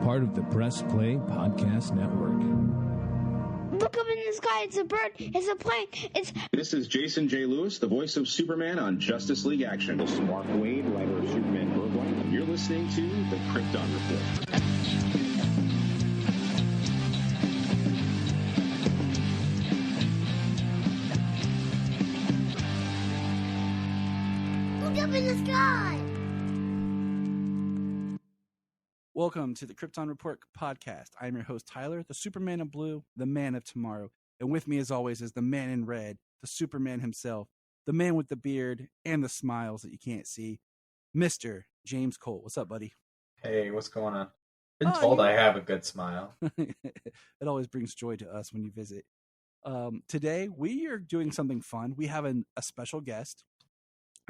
part of the Press Play Podcast Network. Look up in the sky. It's a bird. It's a plane. This is Jason J. Lewis, the voice of Superman on Justice League Action. This is Mark Wade, writer of Superman Worldwide, and you're listening to The Krypton Report. Look up in the sky. Welcome to the Krypton Report podcast. I'm your host, Tyler, the Superman in Blue, the man of tomorrow. And with me, as always, is the man in red, the Superman himself, the man with the beard and the smiles that you can't see, Mr. James Cole. What's up, buddy? Hey, what's going on? Been told I have a good smile. It always brings joy to us when you visit. Today, we are doing something fun. We have a special guest.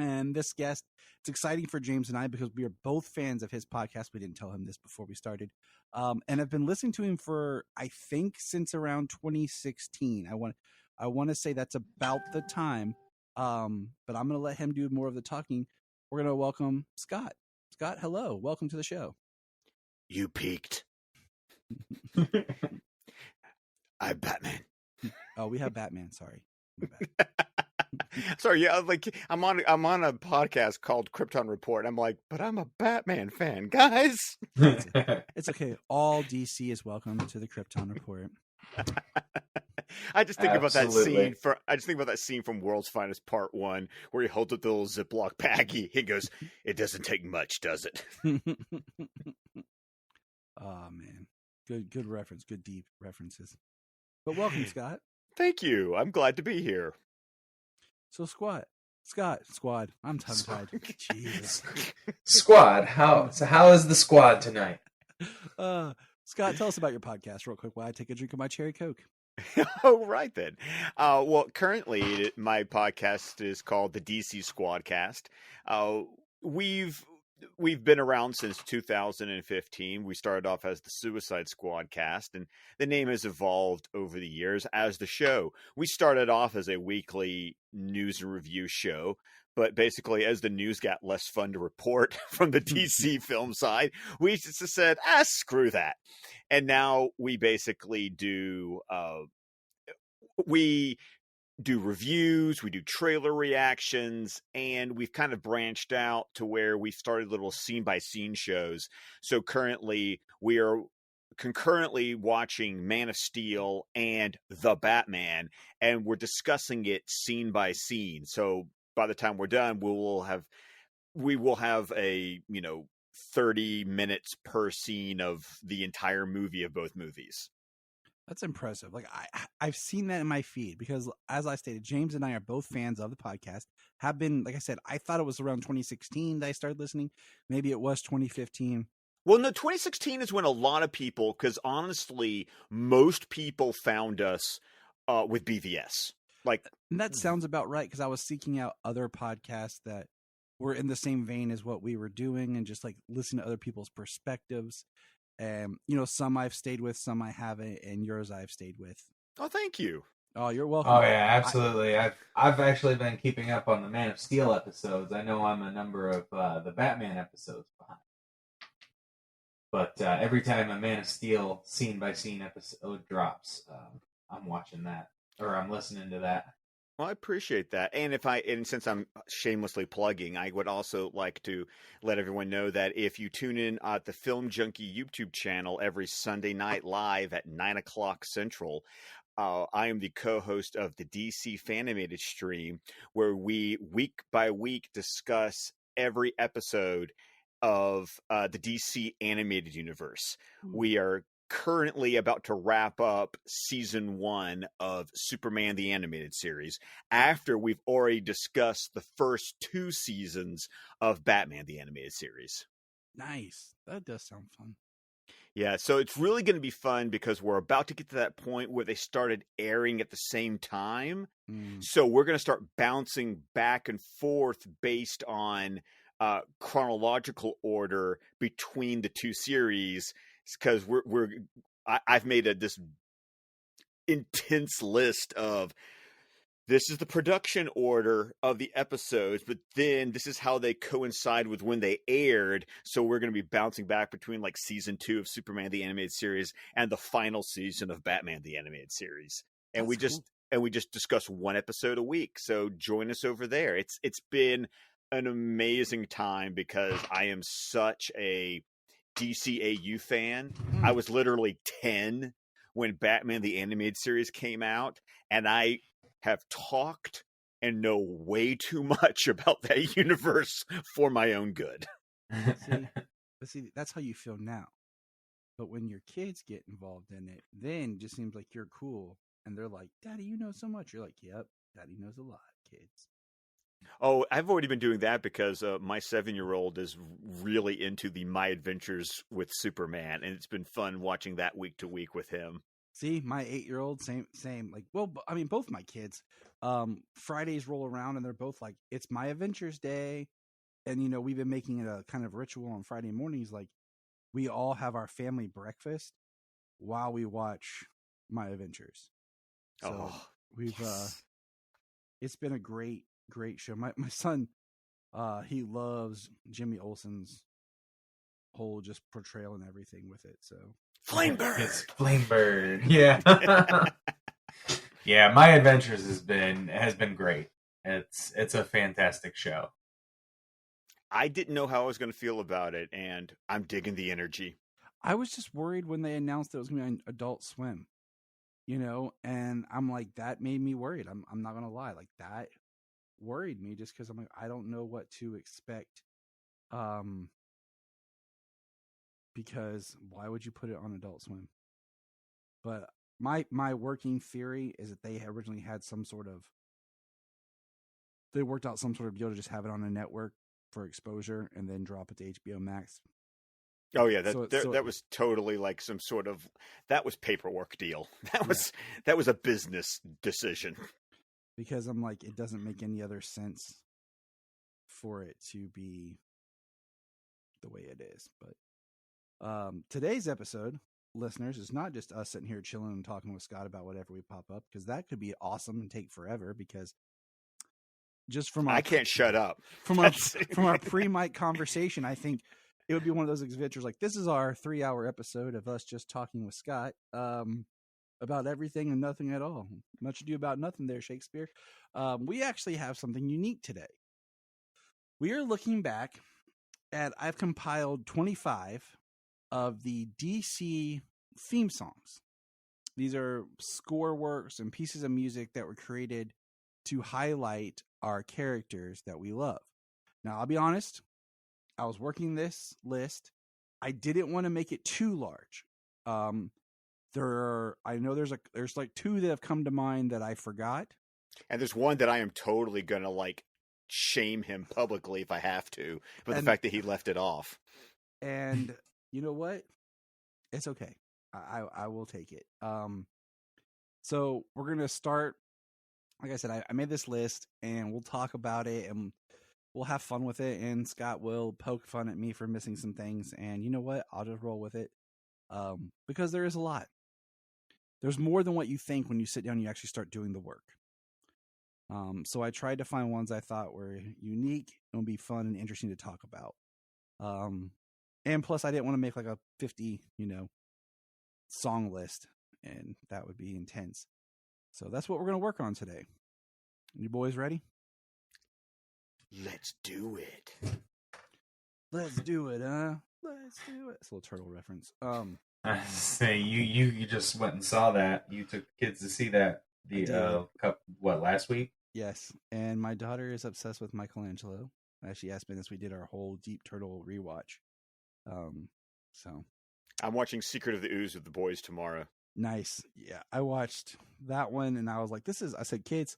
And this guest, it's exciting for James and I because we are both fans of his podcast. We didn't tell him this before we started. And I've been listening to him for, I think, since around 2016. I want to say that's about the time. But I'm going to let him do more of the talking. We're going to welcome Scott. Scott, hello. Welcome to the show. You peaked. I'm Batman. Oh, we have Batman. Sorry. Sorry, yeah, like I'm on a podcast called Krypton Report. I'm like, but I'm a Batman fan, guys. It's okay. All DC is welcome to the Krypton Report. I just think about that Absolutely. scene from World's Finest Part 1 where he holds up the little Ziploc baggie. He goes, "It doesn't take much, does it?" Oh man, good reference. Good deep references. But welcome, Scott. Thank you. I'm glad to be here. So squad. I'm tongue-tied. Jesus. Squad. How is the squad tonight? Scott, tell us about your podcast real quick while I take a drink of my cherry Coke. Oh, right then. Well, currently my podcast is called the DC Squadcast. We've been around since 2015. We started off as the Suicide Squadcast, and the name has evolved over the years as the show. We started off as a weekly news and review show, but basically as the news got less fun to report from the DC film side, we just said, screw that. And now we basically do reviews, we do trailer reactions, and we've kind of branched out to where we started little scene-by-scene shows. So currently, we are concurrently watching Man of Steel and The Batman, and we're discussing it scene by scene. So by the time we're done, we will have a 30 minutes per scene of the entire movie of both movies. That's impressive. Like I've seen that in my feed because, as I stated, James and I are both fans of the podcast. Have been, like I said, I thought it was around 2016 that I started listening. Maybe it was 2015. Well, no, 2016 is when a lot of people, because honestly, most people found us with BVS. And that sounds about right because I was seeking out other podcasts that were in the same vein as what we were doing and just like listen to other people's perspectives. And, some I've stayed with, some I haven't, and yours I've stayed with. Oh, thank you. Oh, you're welcome. Oh yeah, absolutely. I've actually been keeping up on the Man of Steel episodes. I know I'm a number of the Batman episodes behind. But every time a Man of Steel scene by scene episode drops, I'm watching that or I'm listening to that. Well, I appreciate that. And since I'm shamelessly plugging, I would also like to let everyone know that if you tune in at the Film Junkie YouTube channel every Sunday night live at 9:00 Central, I am the co-host of the DC Fanimated stream, where we week by week discuss every episode of the DC animated universe. We are currently about to wrap up season 1 of Superman the Animated Series after we've already discussed the first 2 seasons of Batman the Animated Series. Nice. That does sound fun. Yeah, so it's really going to be fun because we're about to get to that point where they started airing at the same time. So we're going to start bouncing back and forth based on chronological order between the 2 series, because I've made this intense list of this is the production order of the episodes, but then this is how they coincide with when they aired. So we're going to be bouncing back between like season 2 of Superman the Animated Series and the final season of Batman the Animated Series. And we just discuss one episode a week. So join us over there. It's been an amazing time because I am such a DCAU fan. I was literally 10 when Batman the Animated Series came out, and I have talked and know way too much about that universe for my own good. See, that's how you feel now. But when your kids get involved in it, then it just seems like you're cool. And they're like, Daddy, you know so much. You're like, yep, Daddy knows a lot, kids. Oh, I've already been doing that because my 7-year-old is really into the My Adventures with Superman, and it's been fun watching that week to week with him. See, my 8-year-old, same. Like, well, I mean, both my kids. Fridays roll around, and they're both like, "It's My Adventures Day," and you know, we've been making it a kind of ritual on Friday mornings. Like, we all have our family breakfast while we watch My Adventures. So we've it's been a great show. My son, he loves Jimmy Olsen's whole just portrayal and everything with it. So Flamebird. It's Flamebird. Yeah. Yeah, My Adventures has been great. It's a fantastic show. I didn't know how I was going to feel about it, and I'm digging the energy. I was just worried when they announced it was going to be on Adult Swim, you know, and I'm like, that made me worried. I'm not going to lie. Like, that worried me just because I'm like, I don't know what to expect. Because why would you put it on Adult Swim? But my working theory is that they originally had they worked out some sort of deal to just have it on a network for exposure and then drop it to HBO Max. Oh yeah, that was totally like some sort of, that was paperwork deal. That was a business decision. Because I'm like, it doesn't make any other sense for it to be the way it is. But today's episode, listeners, is not just us sitting here chilling and talking with Scott about whatever we pop up, because that could be awesome and take forever. Because just from I can't shut up from our pre-mic conversation, I think it would be one of those adventures like, this is our 3-hour episode of us just talking with Scott about everything and nothing at all. Much ado about nothing there, Shakespeare. We actually have something unique today. We are looking back at, I've compiled 25 of the DC theme songs. These are score works and pieces of music that were created to highlight our characters that we love. Now, I'll be honest, I was working this list. I didn't want to make it too large. There's like 2 that have come to mind that I forgot. And there's one that I am totally going to like shame him publicly if I have to, but the fact that he left it off. And you know what? It's okay. I will take it. So we're going to start. Like I said, I made this list and we'll talk about it and we'll have fun with it. And Scott will poke fun at me for missing some things. And you know what? I'll just roll with it. Because there is a lot. There's more than what you think when you sit down and you actually start doing the work. So I tried to find ones I thought were unique and would be fun and interesting to talk about. And plus I didn't want to make like a 50, song list, and that would be intense. So that's what we're going to work on today. You boys ready? Let's do it. Let's do it, huh? Let's do it. It's a little turtle reference. I say you just went and saw that. You took kids to see that last week? Yes, and my daughter is obsessed with Michelangelo. She asked me this. We did our whole Deep Turtle rewatch. So I'm watching Secret of the Ooze with the boys tomorrow. Nice. Yeah, I watched that one and I was like, I said, kids,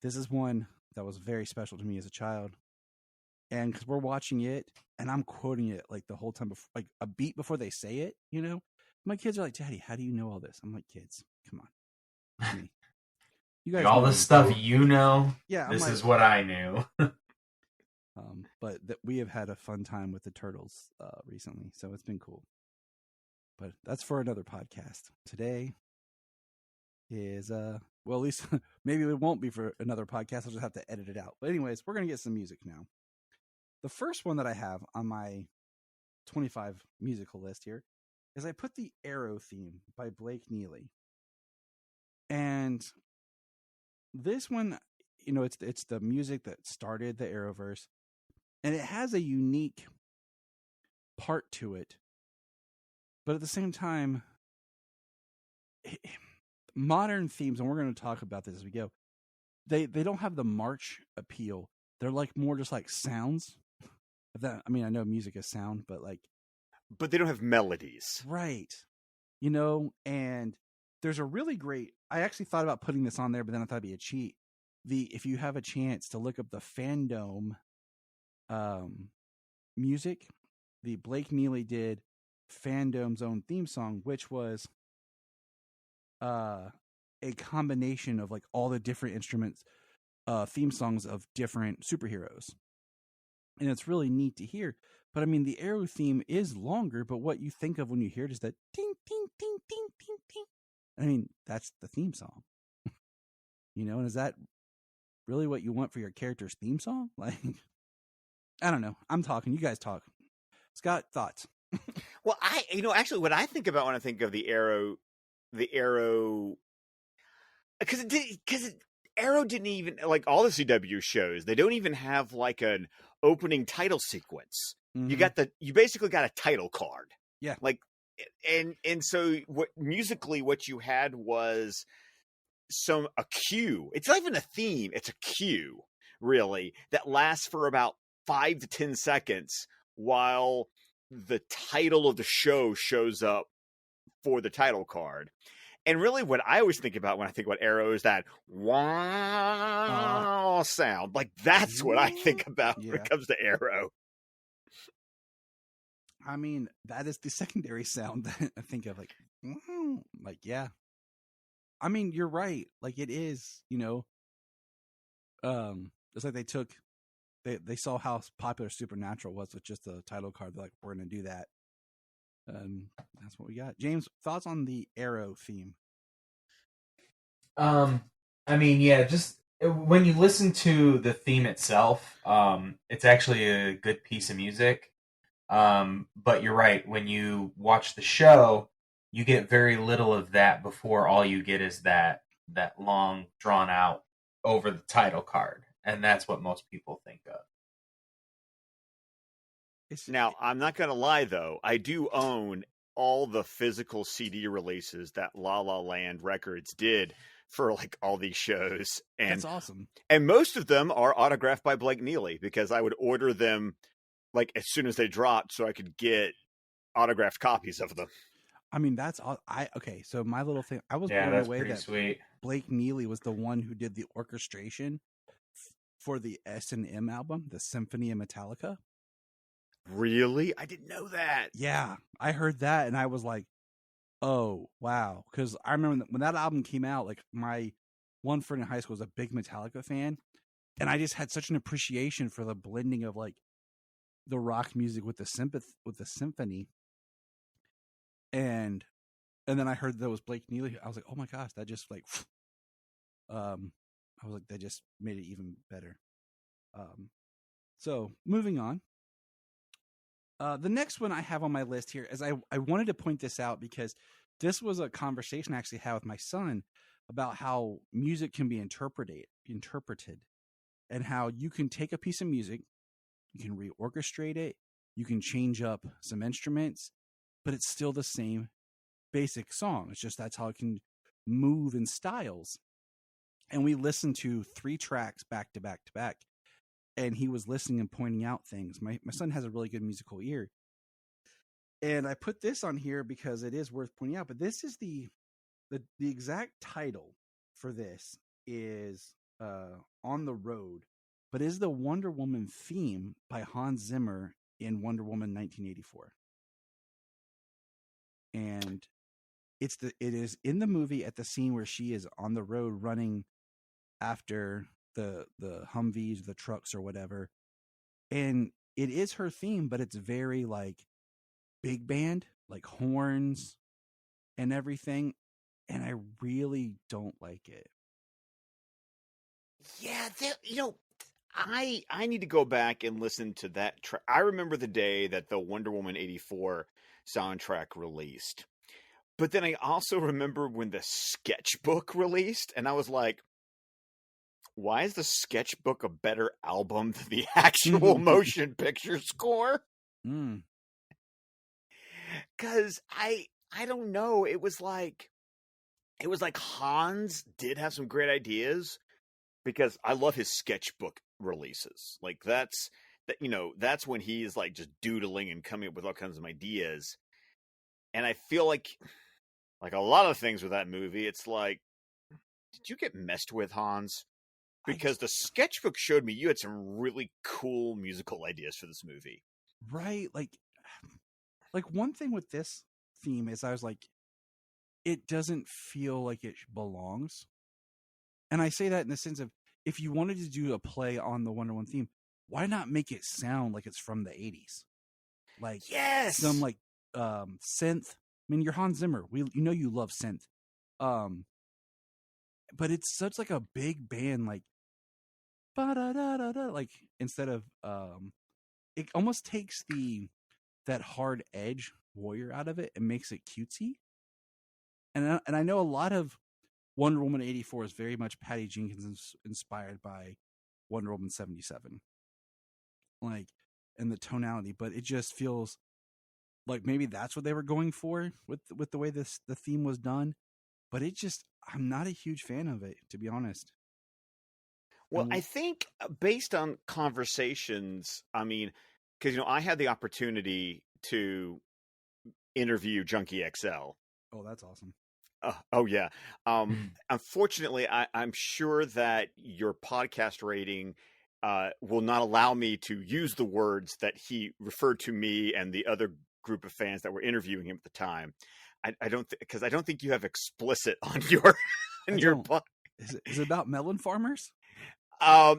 this is one that was very special to me as a child. And because we're watching it and I'm quoting it like the whole time, before, like a beat before they say it, my kids are like, Daddy, how do you know all this? I'm like, kids, come on. You guys all know the stuff you know. Yeah. This is what I knew. But we have had a fun time with the turtles recently. So it's been cool. But that's for another podcast. Today is Well, at least maybe it won't be for another podcast. I'll just have to edit it out. But anyways, we're going to get some music now. The first one that I have on my 25 musical list here is I put the Arrow theme by Blake Neely. And this one, you know, it's the music that started the Arrowverse, and it has a unique part to it. But at the same time, modern themes, and we're going to talk about this as we go, they don't have the march appeal. They're like more just like sounds. I mean, I know music is sound, but they don't have melodies, right? You know, and there's a really great. I actually thought about putting this on there, but then I thought it'd be a cheat. If you have a chance to look up the Fandom music, the Blake Neely did Fandom's own theme song, which was a combination of like all the different instruments, theme songs of different superheroes. And it's really neat to hear. But I mean, the Arrow theme is longer, but what you think of when you hear it is that ding, ding, ding, ding, ding, ding. I mean, that's the theme song. You know, and is that really what you want for your character's theme song? Like, I don't know. I'm talking. You guys talk. Scott, thoughts? Well, actually, what I think about when I think of the Arrow, because Arrow didn't even, like all the CW shows, they don't even have like an opening title sequence. Mm-hmm. You basically got a title card. Yeah. Like, and so what you had was a cue. It's not even a theme. It's a cue, really, that lasts for about 5 to 10 seconds while the title of the show shows up for the title card. And really what I always think about when I think about Arrow is that wow sound. Like, that's what I think about when it comes to Arrow. I mean, that is the secondary sound that I think of. Like, yeah. I mean, you're right. Like, it is, you know, it's like they saw how popular Supernatural was with just the title card. They're like, we're going to do that. That's what we got. James, thoughts on the Arrow theme? I mean, yeah, just when you listen to the theme itself, it's actually a good piece of music. But you're right. When you watch the show, you get very little of that before all you get is that long, drawn out over the title card. And that's what most people think of. Now, I'm not going to lie, though. I do own all the physical CD releases that La La Land Records did for like all these shows. And that's awesome. And most of them are autographed by Blake Neely, because I would order them like as soon as they dropped so I could get autographed copies of them. I mean, that's all. Okay, so my little thing, I was blown away that sweet. Blake Neely was the one who did the orchestration for the S&M album, the Symphony of Metallica. Really? I didn't know that. Yeah, I heard that and I was like, oh, wow. Because I remember when that album came out, like my one friend in high school was a big Metallica fan. And I just had such an appreciation for the blending of like the rock music with the symphony. And then I heard that was Blake Neely. I was like, oh my gosh, that just like, I was like, that just made it even better. So moving on. The next one I have on my list here is I wanted to point this out because this was a conversation I actually had with my son about how music can be interpreted and how you can take a piece of music, you can reorchestrate it, you can change up some instruments, but it's still the same basic song. It's just that's how it can move in styles. And we listened to 3 tracks back to back to back. And he was listening and pointing out things. My son has a really good musical ear. And I put this on here because it is worth pointing out. But this is the exact title for this is On the Road. But is the Wonder Woman theme by Hans Zimmer in Wonder Woman 1984. And it is in the movie at the scene where she is on the road running after the Humvees, the trucks or whatever. And it is her theme, but it's very like big band, like horns and everything. And I really don't like it. Yeah, I need to go back and listen to that track. I remember the day that the Wonder Woman 84 soundtrack released. But then I also remember when the Sketchbook released, and I was like, why is the Sketchbook a better album than the actual motion picture score? Mm. Because I don't know. It was like Hans did have some great ideas, because I love his Sketchbook releases. Like that's when he's like just doodling and coming up with all kinds of ideas. And I feel like a lot of things with that movie, it's like, did you get messed with, Hans? Because the Sketchbook showed me you had some really cool musical ideas for this movie. Right. Like one thing with this theme is I was like, it doesn't feel like it belongs. And I say that in the sense of, if you wanted to do a play on the Wonder Woman theme, why not make it sound like it's from the 80s? Like, yes, some like synth. I mean, you're Hans Zimmer. You love synth. But it's such like a big band, like ba-da-da-da-da, like instead of it almost takes that hard edge warrior out of it and makes it cutesy. And I know a lot of Wonder Woman 84 is very much Patty Jenkins inspired by Wonder Woman 77. Like, and the tonality, but it just feels like maybe that's what they were going for with the way the theme was done. But I'm not a huge fan of it, to be honest. Well, I think based on conversations, I mean, because I had the opportunity to interview Junkie XL. Oh, that's awesome. Oh yeah. Unfortunately, I'm sure that your podcast rating will not allow me to use the words that he referred to me and the other group of fans that were interviewing him at the time. I don't because I don't think you have explicit on your podcast. Is it about melon farmers?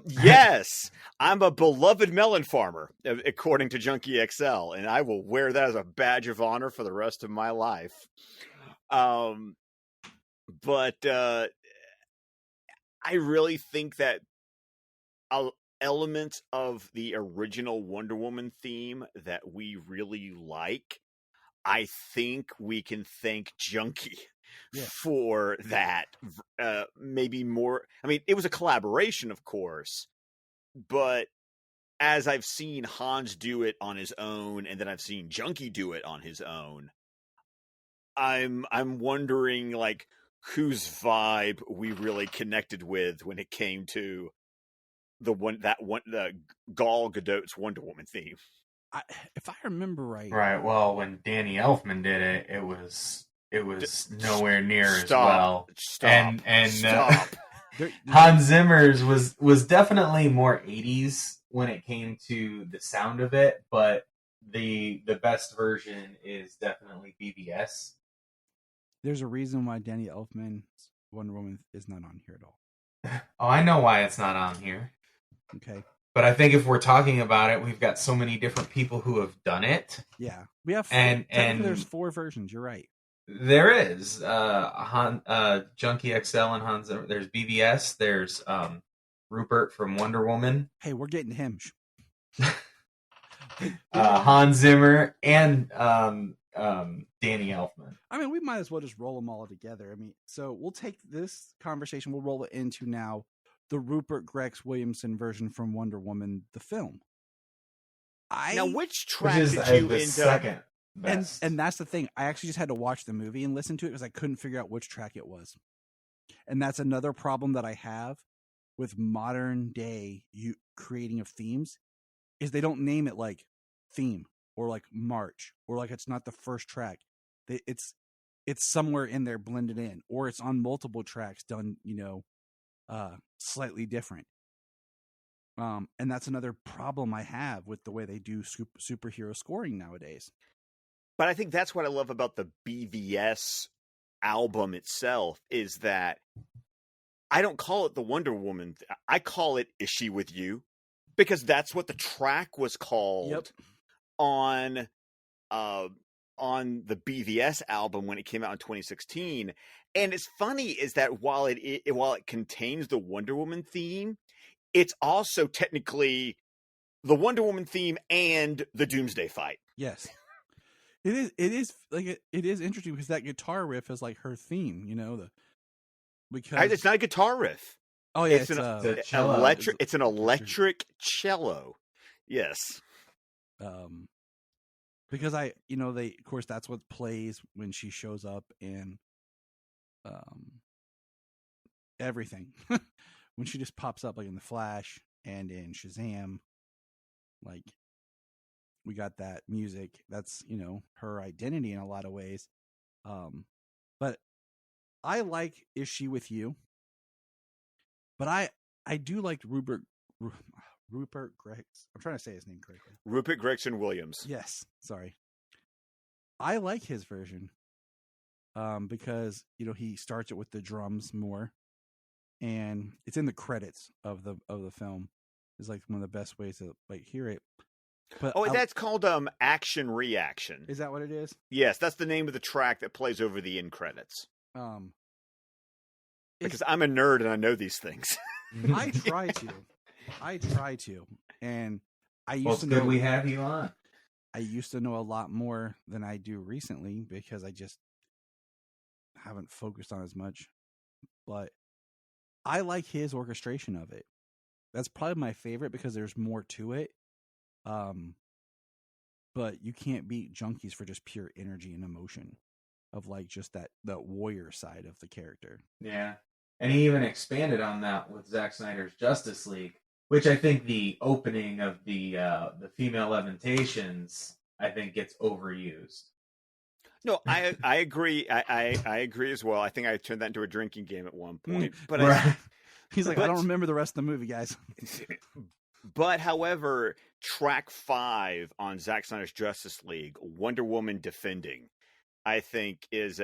Yes, I'm a beloved melon farmer, according to Junkie XL, and I will wear that as a badge of honor for the rest of my life. But I really think that elements of the original Wonder Woman theme that we really like, I think we can thank Junkie for that. Maybe more. I mean, it was a collaboration, of course, but as I've seen Hans do it on his own, and then I've seen Junkie do it on his own, I'm wondering like whose vibe we really connected with when it came to the Gal Gadot's Wonder Woman theme. If I remember right. Right. Well, when Danny Elfman did it, it was nowhere near as well. Stop. And Hans Zimmer's was definitely more 80s when it came to the sound of it, but the best version is definitely BVS. There's a reason why Danny Elfman's Wonder Woman is not on here at all. Oh, I know why it's not on here. Okay. But I think if we're talking about it, we've got so many different people who have done it. Yeah. We have and there's 4 versions, you're right. There is Junkie XL and Hans Zimmer. There's BVS, there's Rupert from Wonder Woman. Hey, we're getting him. Hans Zimmer and Danny Elfman. I mean, we might as well just roll them all together. I mean, so we'll take this conversation, we'll roll it into now the Rupert Greggs Williamson version from Wonder Woman, the film. Now, which track did you end up? And that's the thing. I actually just had to watch the movie and listen to it because I couldn't figure out which track it was. And that's another problem that I have with modern day creating of themes is they don't name it like theme or like march or like it's not the first track. It's somewhere in there blended in, or it's on multiple tracks done, slightly different. And that's another problem I have with the way they do superhero scoring nowadays. But I think that's what I love about the BVS album itself is that I don't call it the Wonder Woman. I call it Is She With You? Because that's what the track was called on on the BVS album when it came out in 2016. And it's funny is that while it contains the Wonder Woman theme, it's also technically the Wonder Woman theme and the Doomsday fight. Yes. It is like it is interesting because that guitar riff is like her theme, because It's not a guitar riff. oh yeah, It's a cello. electric. It's an electric cello. Yes. Because they of course that's what plays when she shows up in everything. When she just pops up like in the Flash and in Shazam, like we got that music. That's her identity in a lot of ways. But I like Is She With You? But I do like Rupert Gregson. I'm trying to say his name correctly. Rupert Gregson Williams. Yes, sorry. I like his version because he starts it with the drums more, and it's in the credits of the film. It's like one of the best ways to like hear it. But That's called Action Reaction. Is that what it is? Yes, that's the name of the track that plays over the end credits. Because I'm a nerd and I know these things. I try to, and I used Well, it's to good know we have you on. I used to know a lot more than I do recently because I just haven't focused on as much. But I like his orchestration of it. That's probably my favorite because there's more to it. But you can't beat Junkies for just pure energy and emotion of like just that warrior side of the character. Yeah. And he even expanded on that with Zack Snyder's Justice League, which I think the opening of the female Lamentations, I think, gets overused. No, I agree. I agree as well. I think I turned that into a drinking game at one point. But Right. He's like, I don't remember the rest of the movie, guys. But however, track 5 on Zack Snyder's Justice League, Wonder Woman Defending, I think is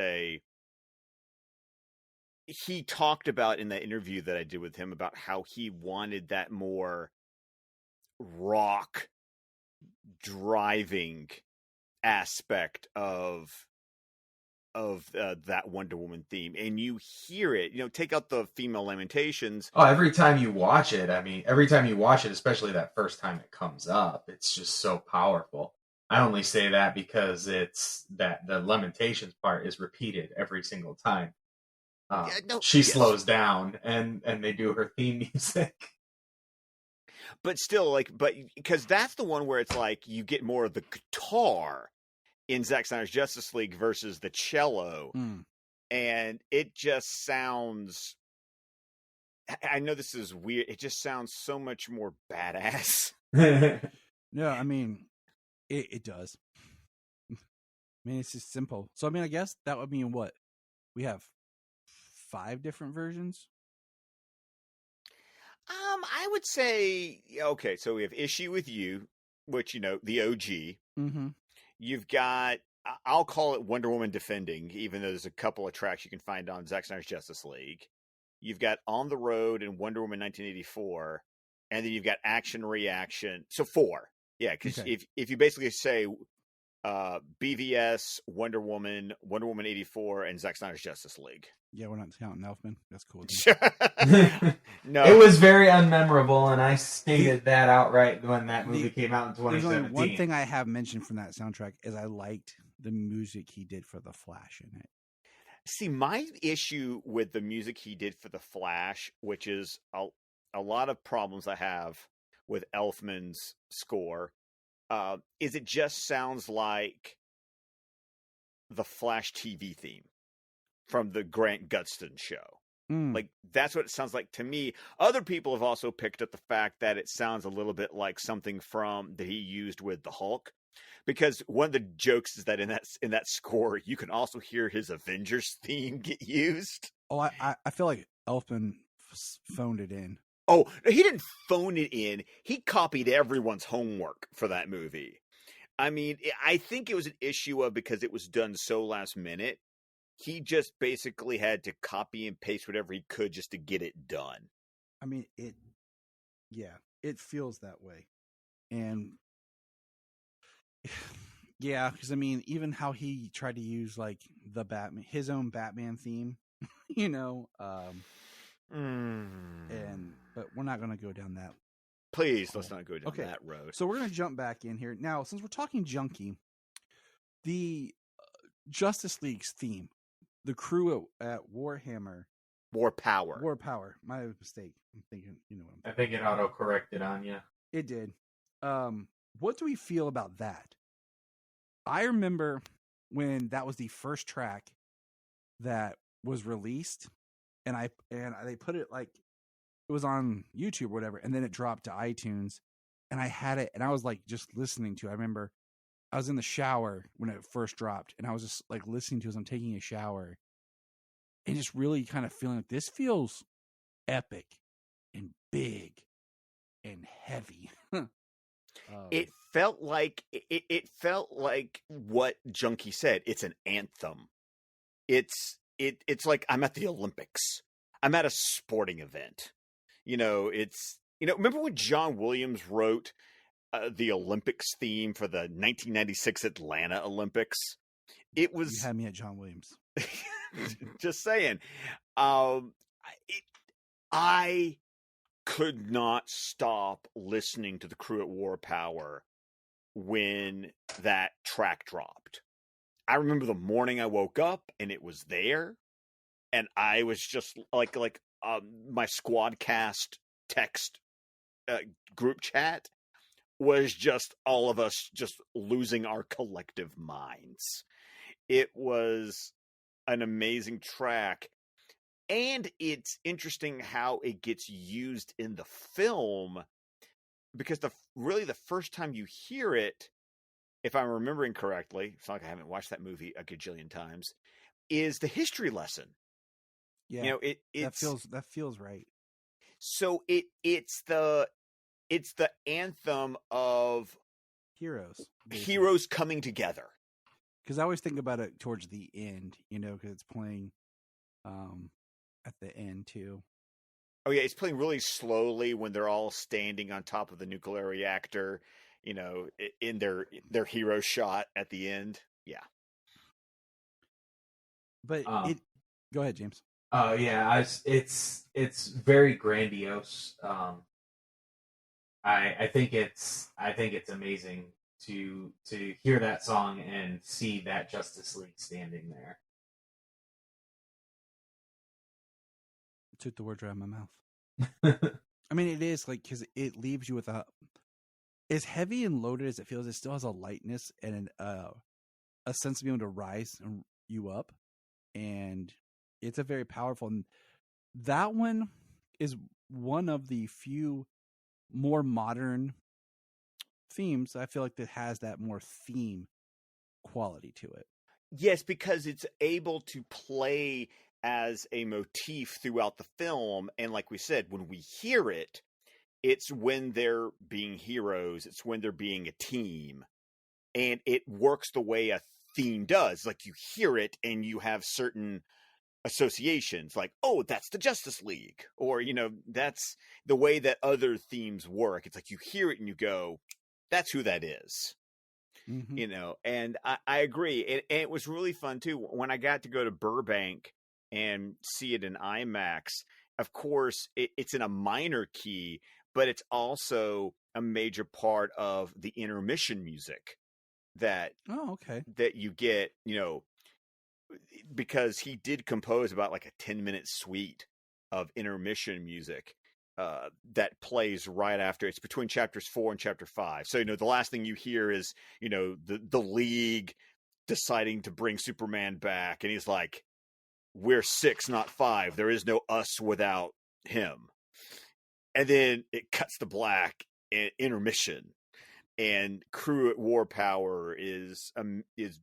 he talked about in that interview that I did with him about how he wanted that more rock driving aspect of that Wonder Woman theme, and you hear it. Take out the female Lamentations. Oh, every time you watch it, especially that first time it comes up, it's just so powerful. I only say that because it's that the Lamentations part is repeated every single time. She slows down and they do her theme music. But still, because that's the one where it's like you get more of the guitar in Zack Snyder's Justice League versus the cello. And it just sounds, I know this is weird, it just sounds so much more badass. No, I mean, it does. I mean, it's just simple. So, I mean, I guess that would mean what? We have 5 different versions? I would say, okay, so we have Is She With You, which, the OG. Mm-hmm. You've got, I'll call it Wonder Woman Defending, even though there's a couple of tracks you can find on Zack Snyder's Justice League. You've got On the Road and Wonder Woman 1984. And then you've got Action Reaction. So 4. Yeah, because if you basically say BVS, Wonder Woman 84, and Zack Snyder's Justice League. Yeah, we're not counting Elfman. That's cool. No, it was very unmemorable, and I stated that outright when that movie came out in 2017. There's only one thing I have mentioned from that soundtrack is I liked the music he did for The Flash in it. See, my issue with the music he did for The Flash, which is a lot of problems I have with Elfman's score, is it just sounds like the Flash TV theme from the Grant Gustin show. Like, that's what it sounds like to me. Other people have also picked up the fact that it sounds a little bit like something that he used with the Hulk. Because one of the jokes is that in that score, you can also hear his Avengers theme get used. Oh, I feel like Elfman phoned it in. Oh, he didn't phone it in. He copied everyone's homework for that movie. I mean, I think it was an issue of because it was done so last minute. He just basically had to copy and paste whatever he could just to get it done. I mean, it feels that way. And Yeah, because I mean, even how he tried to use like the Batman, his own Batman theme, you know, but we're not going to go down that. Please, let's not go down Okay. that road. So we're going to jump back in here now. Since we're talking junkie, the Justice League's theme, the crew at Warhammer, War Power. War Power. My mistake. I'm thinking, you know what I'm I think it auto-corrected on you. It did. What do we feel about that? I remember when that was the first track that was released, and they put it like it was on YouTube or whatever, and then it dropped to iTunes, and I had it, and I was like just listening to it. I remember I was in the shower when it first dropped, and I was just like listening to it as I'm taking a shower, and just really kind of feeling like this feels epic and big and heavy. It felt like what Junkie said. It's an anthem. It's like I'm at the Olympics. I'm at a sporting event. You know, remember when John Williams wrote the Olympics theme for the 1996 Atlanta Olympics? It was. You had me at John Williams. Just saying. I could not stop listening to the crew at War Power when that track dropped. I remember the morning I woke up and it was there, and I was just like my Squadcast text group chat was just all of us just losing our collective minds. It was an amazing track. And it's interesting how it gets used in the film, because the first time you hear it, if I'm remembering correctly, it's not like I haven't watched that movie a gajillion times, is the history lesson. Yeah, you know, that feels right. So it's the anthem of heroes coming together. Because I always think about it towards the end, you know, because it's playing at the end too. Oh yeah, it's playing really slowly when they're all standing on top of the nuclear reactor, you know, in their hero shot at the end. Yeah. But go ahead, James. Oh yeah, it's very grandiose. I think it's amazing to hear that song and see that Justice League standing there. Took the words right out of my mouth. I mean, it is like, because it leaves you with as heavy and loaded as it feels, it still has a lightness and a sense of being able to rise you up, and it's a very powerful. And that one is one of the few more modern themes I feel like that has that more theme quality to it. Yes, because it's able to play as a motif throughout the film, and like we said, when we hear it, it's when they're being heroes, it's when they're being a team, and it works the way a theme does. Like, you hear it and you have certain associations, like, oh, that's the Justice League, or, you know, that's the way that other themes work. It's like you hear it and you go, that's who that is. Mm-hmm. You know, and I agree. And it was really fun too when I got to go to Burbank and see it in IMAX. Of course, it's in a minor key, but it's also a major part of the intermission music that that you get, you know, because he did compose about like a 10-minute suite of intermission music that plays right after. It's between chapters 4 and chapter 5. So, you know, the last thing you hear is, you know, the League deciding to bring Superman back, and he's like, we're 6, not 5. There is no us without him. And then it cuts to black and intermission. And Crew at War Power is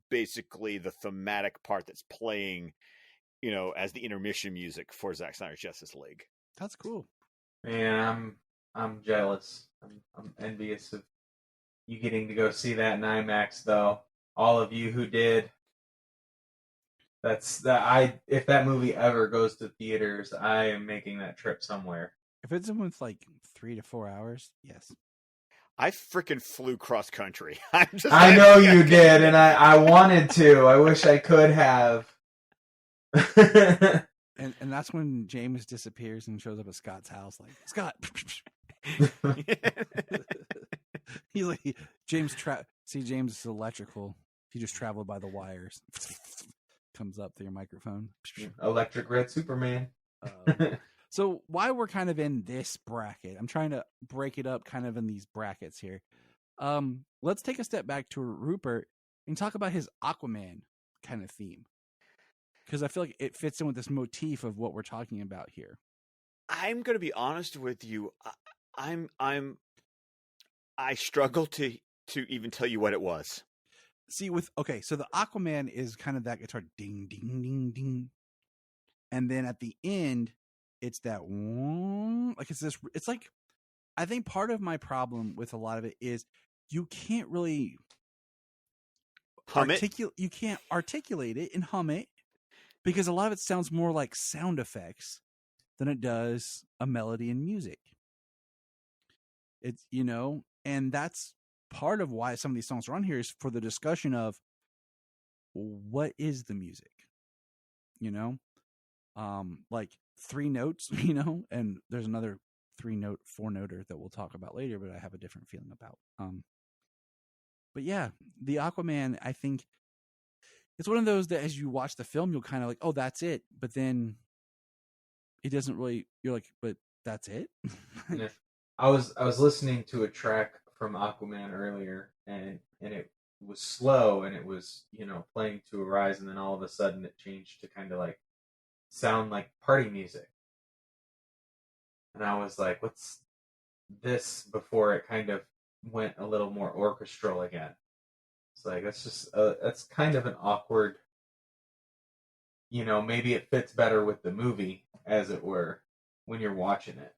basically the thematic part that's playing, you know, as the intermission music for Zack Snyder's Justice League. That's cool. Man, I'm jealous. I'm envious of you getting to go see that in IMAX, though. All of you who did. If that movie ever goes to theaters, I am making that trip somewhere. If it's in with like 3 to 4 hours, yes. I freaking flew cross country. I know you did, and I wanted to. I wish I could have. And that's when James disappears and shows up at Scott's house, like, Scott. He's like, James is electrical. He just traveled by the wires. Comes up through your microphone. Electric Red Superman. So why we're kind of in this bracket, I'm trying to break it up kind of in these brackets here. Let's take a step back to Rupert and talk about his Aquaman kind of theme. Because I feel like it fits in with this motif of what we're talking about here. I'm going to be honest with you. I struggle to even tell you what it was. See, so the Aquaman is kind of that guitar ding, ding, ding, ding. And then at the end, it's that like it's like, I think part of my problem with a lot of it is you can't really you can't articulate it and hum it, because a lot of it sounds more like sound effects than it does a melody and music. It's, and that's part of why some of these songs are on here, is for the discussion of what is the music, like 3 notes, and there's another 4-noter that we'll talk about later, but I have a different feeling about. But yeah, the Aquaman, I think it's one of those that as you watch the film, you'll kind of like, oh, that's it. But then it doesn't really, you're like, but that's it. I was listening to a track from Aquaman earlier, and it was slow, and it was, playing to a rise, and then all of a sudden it changed to kind of like sound like party music. And I was like, what's this, before it kind of went a little more orchestral again. It's like, that's kind of an awkward, maybe it fits better with the movie, as it were, when you're watching it.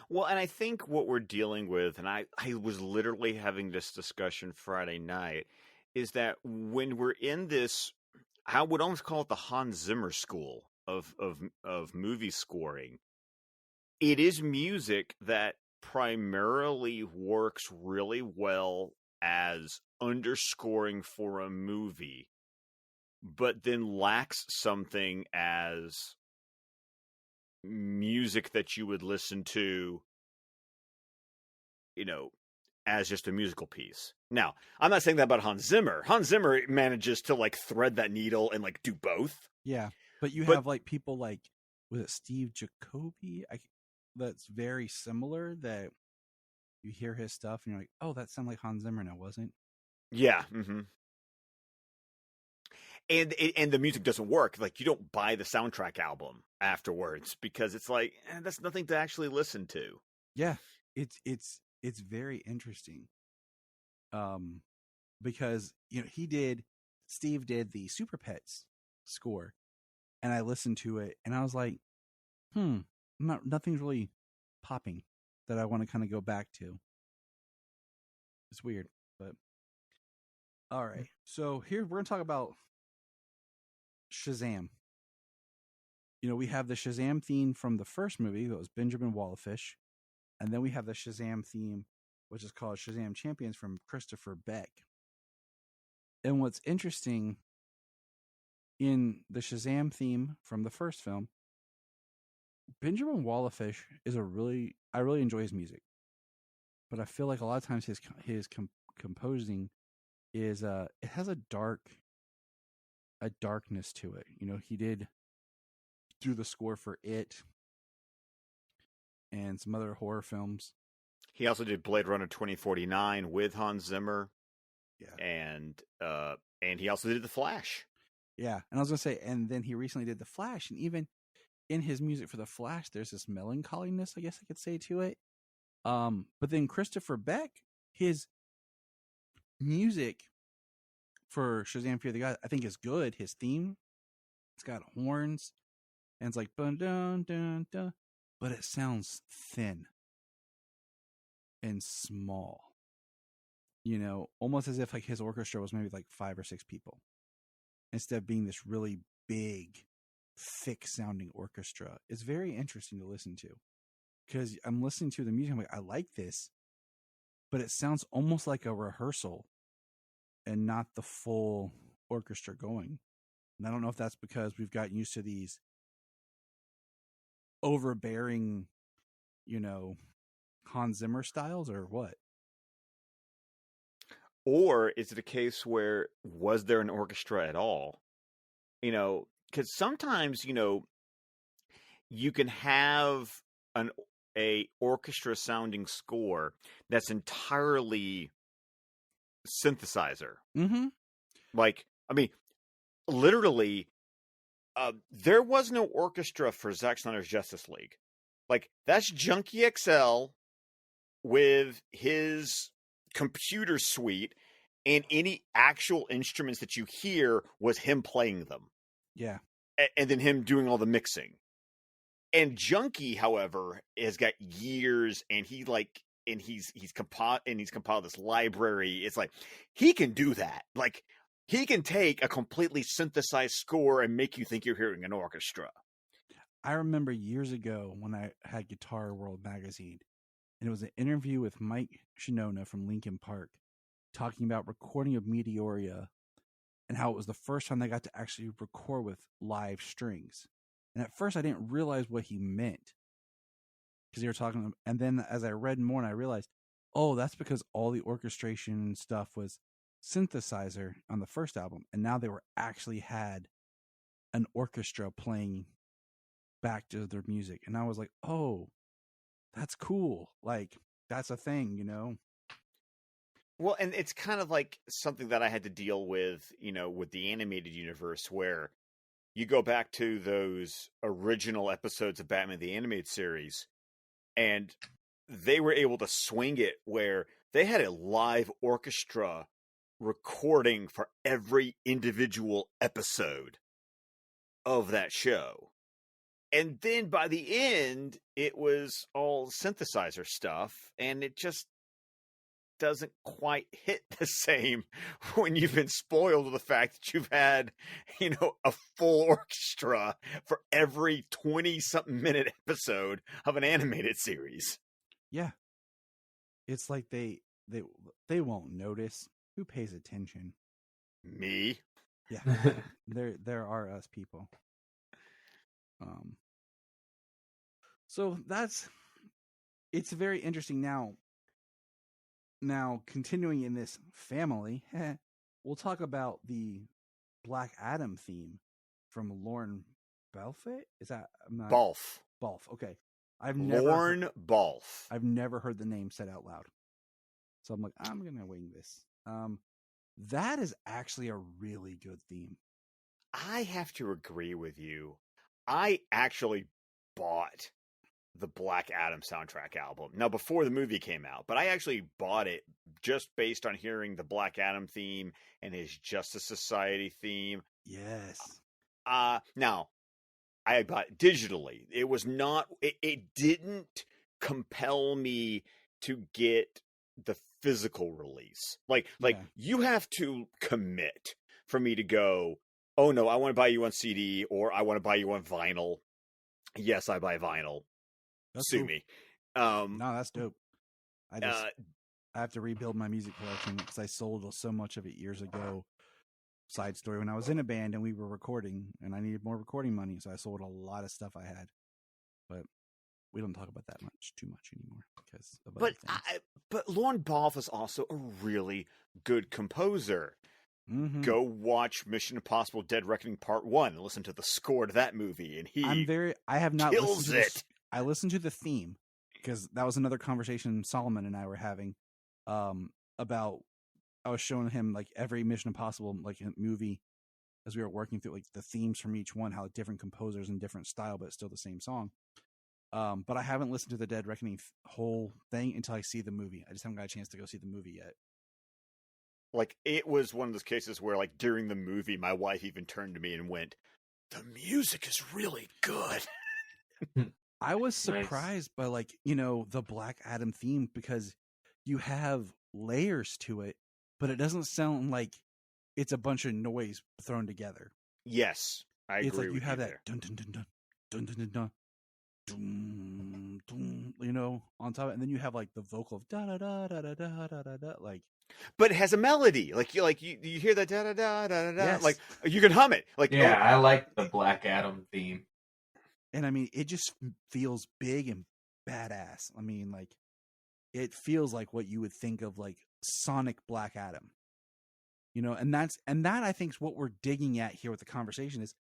Well, and I think what we're dealing with, and I was literally having this discussion Friday night, is that when we're in this, I would almost call it the Hans Zimmer school of movie scoring, it is music that primarily works really well as underscoring for a movie, but then lacks something as music that you would listen to, as just a musical piece. Now, I'm not saying that about Hans Zimmer. Hans Zimmer manages to like thread that needle and like do both. Yeah, but have like people like, was it Steve Jacoby? That's very similar, that you hear his stuff and you're like, oh, that sounded like Hans Zimmer, now wasn't? Yeah. Mm-hmm. And the music doesn't work. Like, you don't buy the soundtrack album afterwards, because it's like, that's nothing to actually listen to. Yeah, it's very interesting. Because Steve did the Super Pets score, and I listened to it and I was like, nothing's really popping that I want to kind of go back to. It's weird, but all right. So here we're going to talk about Shazam. We have the Shazam theme from the first movie, that was Benjamin Wallfisch, and then we have the Shazam theme, which is called Shazam Champions, from Christopher Beck. And what's interesting, in the Shazam theme from the first film, Benjamin Wallfisch is I really enjoy his music, but I feel like a lot of times his composing is it has a darkness to it. He did do the score for It and some other horror films. He also did Blade Runner 2049 with Hans Zimmer. Yeah. And he also did The Flash. Yeah. And I was going to say, and then he recently did The Flash, and even in his music for The Flash, there's this melancholiness, I guess I could say, to it. But then Christopher Beck, his music for Shazam Fear the God, I think is good. His theme, it's got horns, and it's like dun dun dun dun, but it sounds thin and small. Almost as if like his orchestra was maybe like 5 or 6 people, instead of being this really big, thick sounding orchestra. It's very interesting to listen to, because I'm listening to the music, I'm like, I like this, but it sounds almost like a rehearsal and not the full orchestra going. And I don't know if that's because we've gotten used to these overbearing, Hans Zimmer styles or what. Or is it a case where was there an orchestra at all? Because sometimes, you can have a orchestra sounding score that's entirely synthesizer. Mm-hmm. Like, I mean, literally, there was no orchestra for Zack Snyder's Justice League. Like, that's Junkie XL with his computer suite, and any actual instruments that you hear was him playing them. Yeah. And then him doing all the mixing. And Junkie, however, has got years, and he's compiled this library. It's like he can do that. Like, he can take a completely synthesized score and make you think you're hearing an orchestra. I remember years ago when I had Guitar World magazine, and it was an interview with Mike Shinoda from Linkin Park talking about recording of Meteoria and how it was the first time they got to actually record with live strings. And at first I didn't realize what he meant because they were talking. And then as I read more and I realized, oh, that's because all the orchestration stuff was synthesizer on the first album. And now they were actually had an orchestra playing back to their music. And I was like, oh, that's cool. Like, that's a thing, Well, and it's kind of like something that I had to deal with, with the animated universe, where you go back to those original episodes of Batman the Animated Series, and they were able to swing it where they had a live orchestra recording for every individual episode of that show. And then by the end, it was all synthesizer stuff, and it just doesn't quite hit the same when you've been spoiled with the fact that you've had, a full orchestra for every 20-something minute episode of an animated series. Yeah. It's like they won't notice. Who pays attention? Me? Yeah. there are us people. So it's very interesting now. Now, continuing in this family, we'll talk about the Black Adam theme from Lorne Balfe. Is that Balfe? Okay, Lorne Balfe. I've never heard the name said out loud, so I'm like, I'm gonna wing this. That is actually a really good theme. I have to agree with you. I actually bought the Black Adam soundtrack album now before the movie came out, but I actually bought it just based on hearing the Black Adam theme and his Justice Society theme. Yes. Now I bought it digitally. It was not. It didn't compel me to get the physical release. Like you have to commit for me to go, oh no, I want to buy you on CD or I want to buy you on vinyl. Yes, I buy vinyl. Sue cool. me. No, that's dope. I have to rebuild my music collection because I sold so much of it years ago. Side story, when I was in a band and we were recording and I needed more recording money, so I sold a lot of stuff I had. But we don't talk about that too much anymore because of other things. But Lorne Balfe is also a really good composer. Mm-hmm. Go watch Mission Impossible: Dead Reckoning Part 1 and listen to the score to that movie, and I have not kills listened to it. I listened to the theme because that was another conversation Solomon and I were having about. I was showing him like every Mission Impossible movie as we were working through like the themes from each one, how different composers and different style, but it's still the same song. But I haven't listened to the Dead Reckoning whole thing until I see the movie. I just haven't got a chance to go see the movie yet. Like, it was one of those cases where, like, during the movie, my wife even turned to me and went, "The music is really good." I was surprised by, like, the Black Adam theme because you have layers to it, but it doesn't sound like it's a bunch of noise thrown together. Yes, I agree. It's like you with have you that there. dun dun dun dun dun dun dun dun, doom, doom, on top, and then you have like the vocal of da da da da da da da da da, like. But it has a melody, like you hear that da da da da da da, Yes. like you can hum it, like Yeah, I like the Black Adam theme. And I mean, it just feels big and badass. I mean, like, it feels like what you would think of like Sonic Black Adam, and that I think is what we're digging at here with the conversation is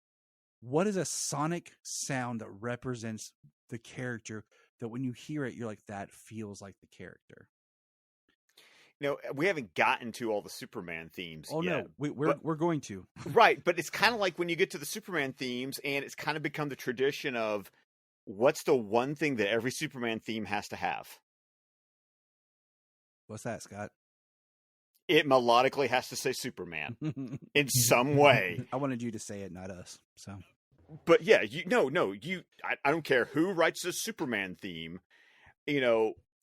what is a sonic sound that represents the character that when you hear it, you're like, that feels like the character. We haven't gotten to all the Superman themes. Oh yet, no, we're going to. Right, but it's kind of like when you get to the Superman themes, and it's kind of become the tradition of what's the one thing that every Superman theme has to have? What's that, Scott? It melodically has to say Superman in some way. I wanted you to say it, not us. So, but yeah, I don't care who writes the Superman theme.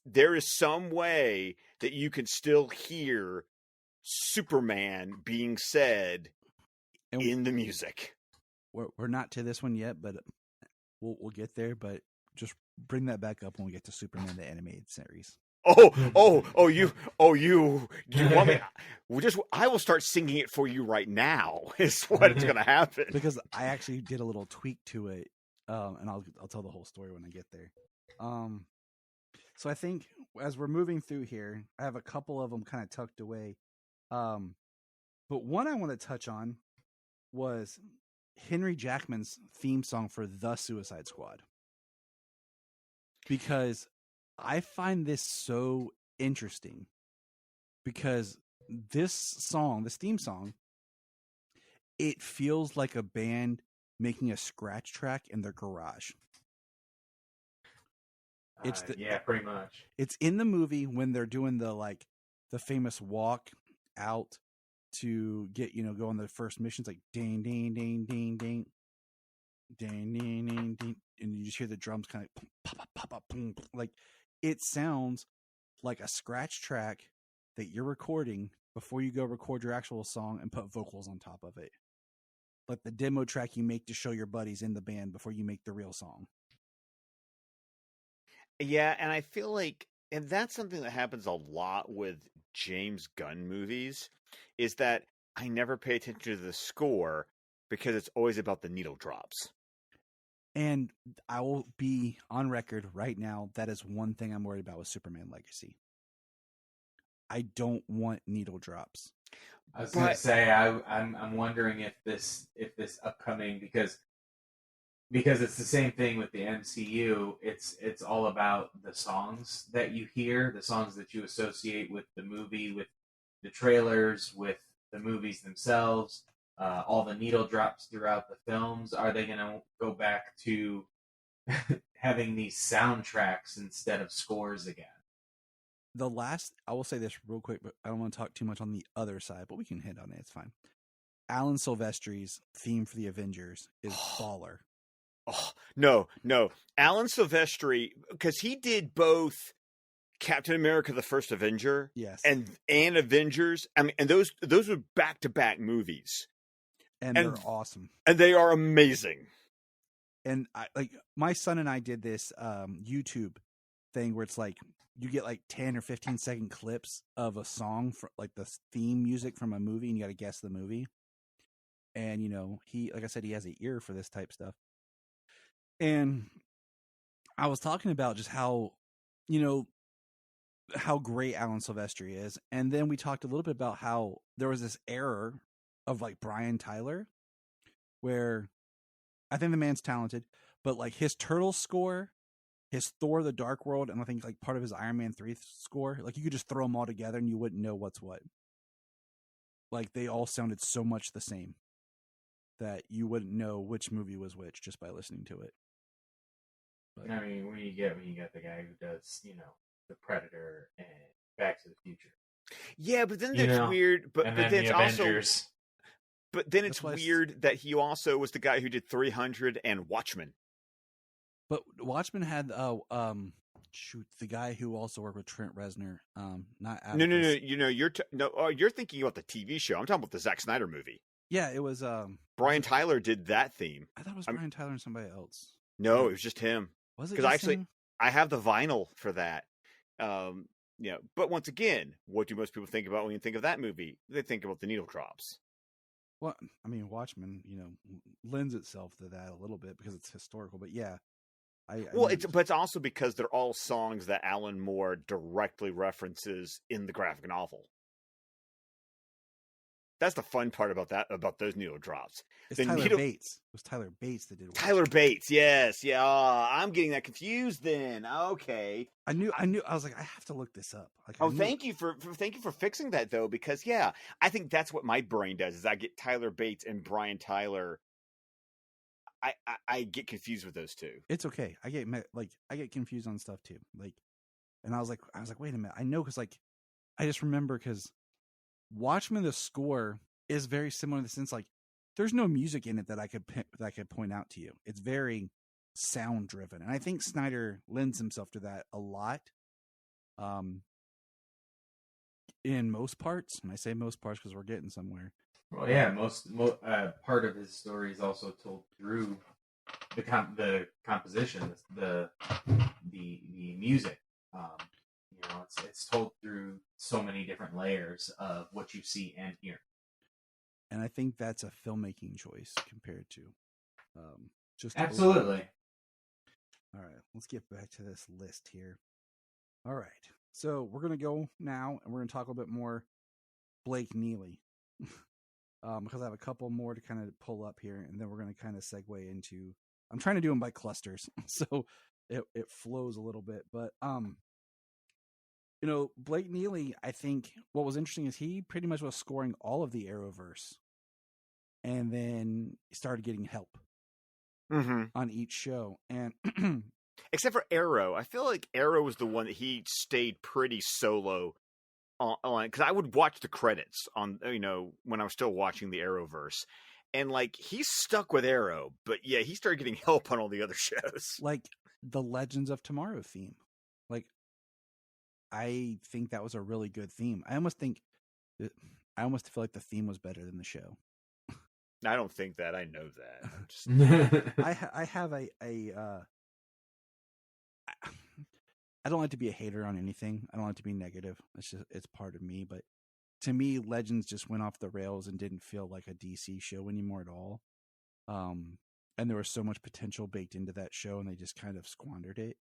There is some way that you can still hear Superman being said in the music. We're not to this one yet, but we'll get there. But just bring that back up when we get to Superman the animated series. You want me? I will start singing it for you right now. Is what's going to happen. Because I actually did a little tweak to it, and I'll tell the whole story when I get there. So I think as we're moving through here, I have a couple of them kind of tucked away. But one I want to touch on was Henry Jackman's theme song for The Suicide Squad. Because I find this so interesting. Because this theme song, it feels like a band making a scratch track in their garage. Yeah, pretty much. It's in the movie when they're doing the famous walk out to get go on the first missions, like ding ding ding ding ding ding ding ding ding, and you just hear the drums kind of pop pop pop pop boom, like it sounds like a scratch track that you're recording before you go record your actual song and put vocals on top of it, like the demo track you make to show your buddies in the band before you make the real song. Yeah, and I feel like, and that's something that happens a lot with James Gunn movies, is that I never pay attention to the score because it's always about the needle drops. And I will be on record right now, that is one thing I'm worried about with Superman Legacy. I don't want needle drops. I was going to say, I'm wondering if this upcoming, because it's the same thing with the MCU. It's all about the songs that you hear, the songs that you associate with the movie, with the trailers, with the movies themselves, all the needle drops throughout the films. Are they going to go back to having these soundtracks instead of scores again? I will say this real quick, but I don't want to talk too much on the other side, but we can hit on it. It's fine. Alan Silvestri's theme for the Avengers is baller. Oh, no. Alan Silvestri, because he did both Captain America, the First Avenger, yes, and Avengers. I mean, and those were back-to-back movies. And they're awesome. And they are amazing. And my son and I did this YouTube thing where it's like you get like 10 or 15 second clips of a song for like the theme music from a movie, and you got to guess the movie. And he, like I said, he has an ear for this type stuff. And I was talking about just how great Alan Silvestri is. And then we talked a little bit about how there was this error of like Brian Tyler, where I think the man's talented, but like his Turtles score, his Thor: The Dark World, and I think like part of his Iron Man 3 score, like you could just throw them all together and you wouldn't know what's what. Like they all sounded so much the same that you wouldn't know which movie was which just by listening to it. But, I mean, when you get the guy who does, The Predator and Back to the Future. Yeah, but then that's weird. But then it's Avengers. Also. But then it's weird that he also was the guy who did 300 and Watchmen. But Watchmen had the guy who also worked with Trent Reznor. Not Atticus. No. You're thinking about the TV show. I'm talking about the Zack Snyder movie. Yeah, it was. Brian Tyler did that theme. I thought it was Brian Tyler and somebody else. No, it was just him. Was it because just him? I have the vinyl for that. But once again, what do most people think about when you think of that movie? They think about the needle drops. Well, I mean, Watchmen, lends itself to that a little bit because it's historical. But yeah, but it's also because they're all songs that Alan Moore directly references in the graphic novel. That's the fun part about those needle drops. It's Tyler Bates. It was Tyler Bates that did Tyler Bates, yes. Yeah, I'm getting that confused then. Okay. I knew I was like, I have to look this up. Thank you for fixing that though, because I think that's what my brain does is I get Tyler Bates and Brian Tyler. I get confused with those two. It's okay. I get confused on stuff too. And I was like, wait a minute. I know because I just remember because Watchmen, the score is very similar in the sense there's no music in it that I could point out to you. It's very sound driven, and I think Snyder lends himself to that a lot. In most parts, and I say most parts because we're getting somewhere. Well, yeah, most part of his story is also told through the composition, the music. It's told through so many different layers of what you see and hear. And I think that's a filmmaking choice compared to just absolutely. All right, let's get back to this list here. All right, so we're gonna go now, and we're gonna talk a little bit more Blake Neely, because I have a couple more to kind of pull up here, and then we're gonna kind of segue into. I'm trying to do them by clusters, so it flows a little bit, but Blake Neely, I think what was interesting is he pretty much was scoring all of the Arrowverse, and then started getting help on each show. And except for Arrow, I feel like Arrow was the one that he stayed pretty solo on, because I would watch the credits on, when I was still watching the Arrowverse, and he's stuck with Arrow, but yeah, he started getting help on all the other shows, like the Legends of Tomorrow theme. I think that was a really good theme. I almost feel like the theme was better than the show. I don't think that. I know that. I have I don't like to be a hater on anything. I don't like to be negative. It's part of me. But to me, Legends just went off the rails and didn't feel like a DC show anymore at all. And there was so much potential baked into that show, and they just kind of squandered it.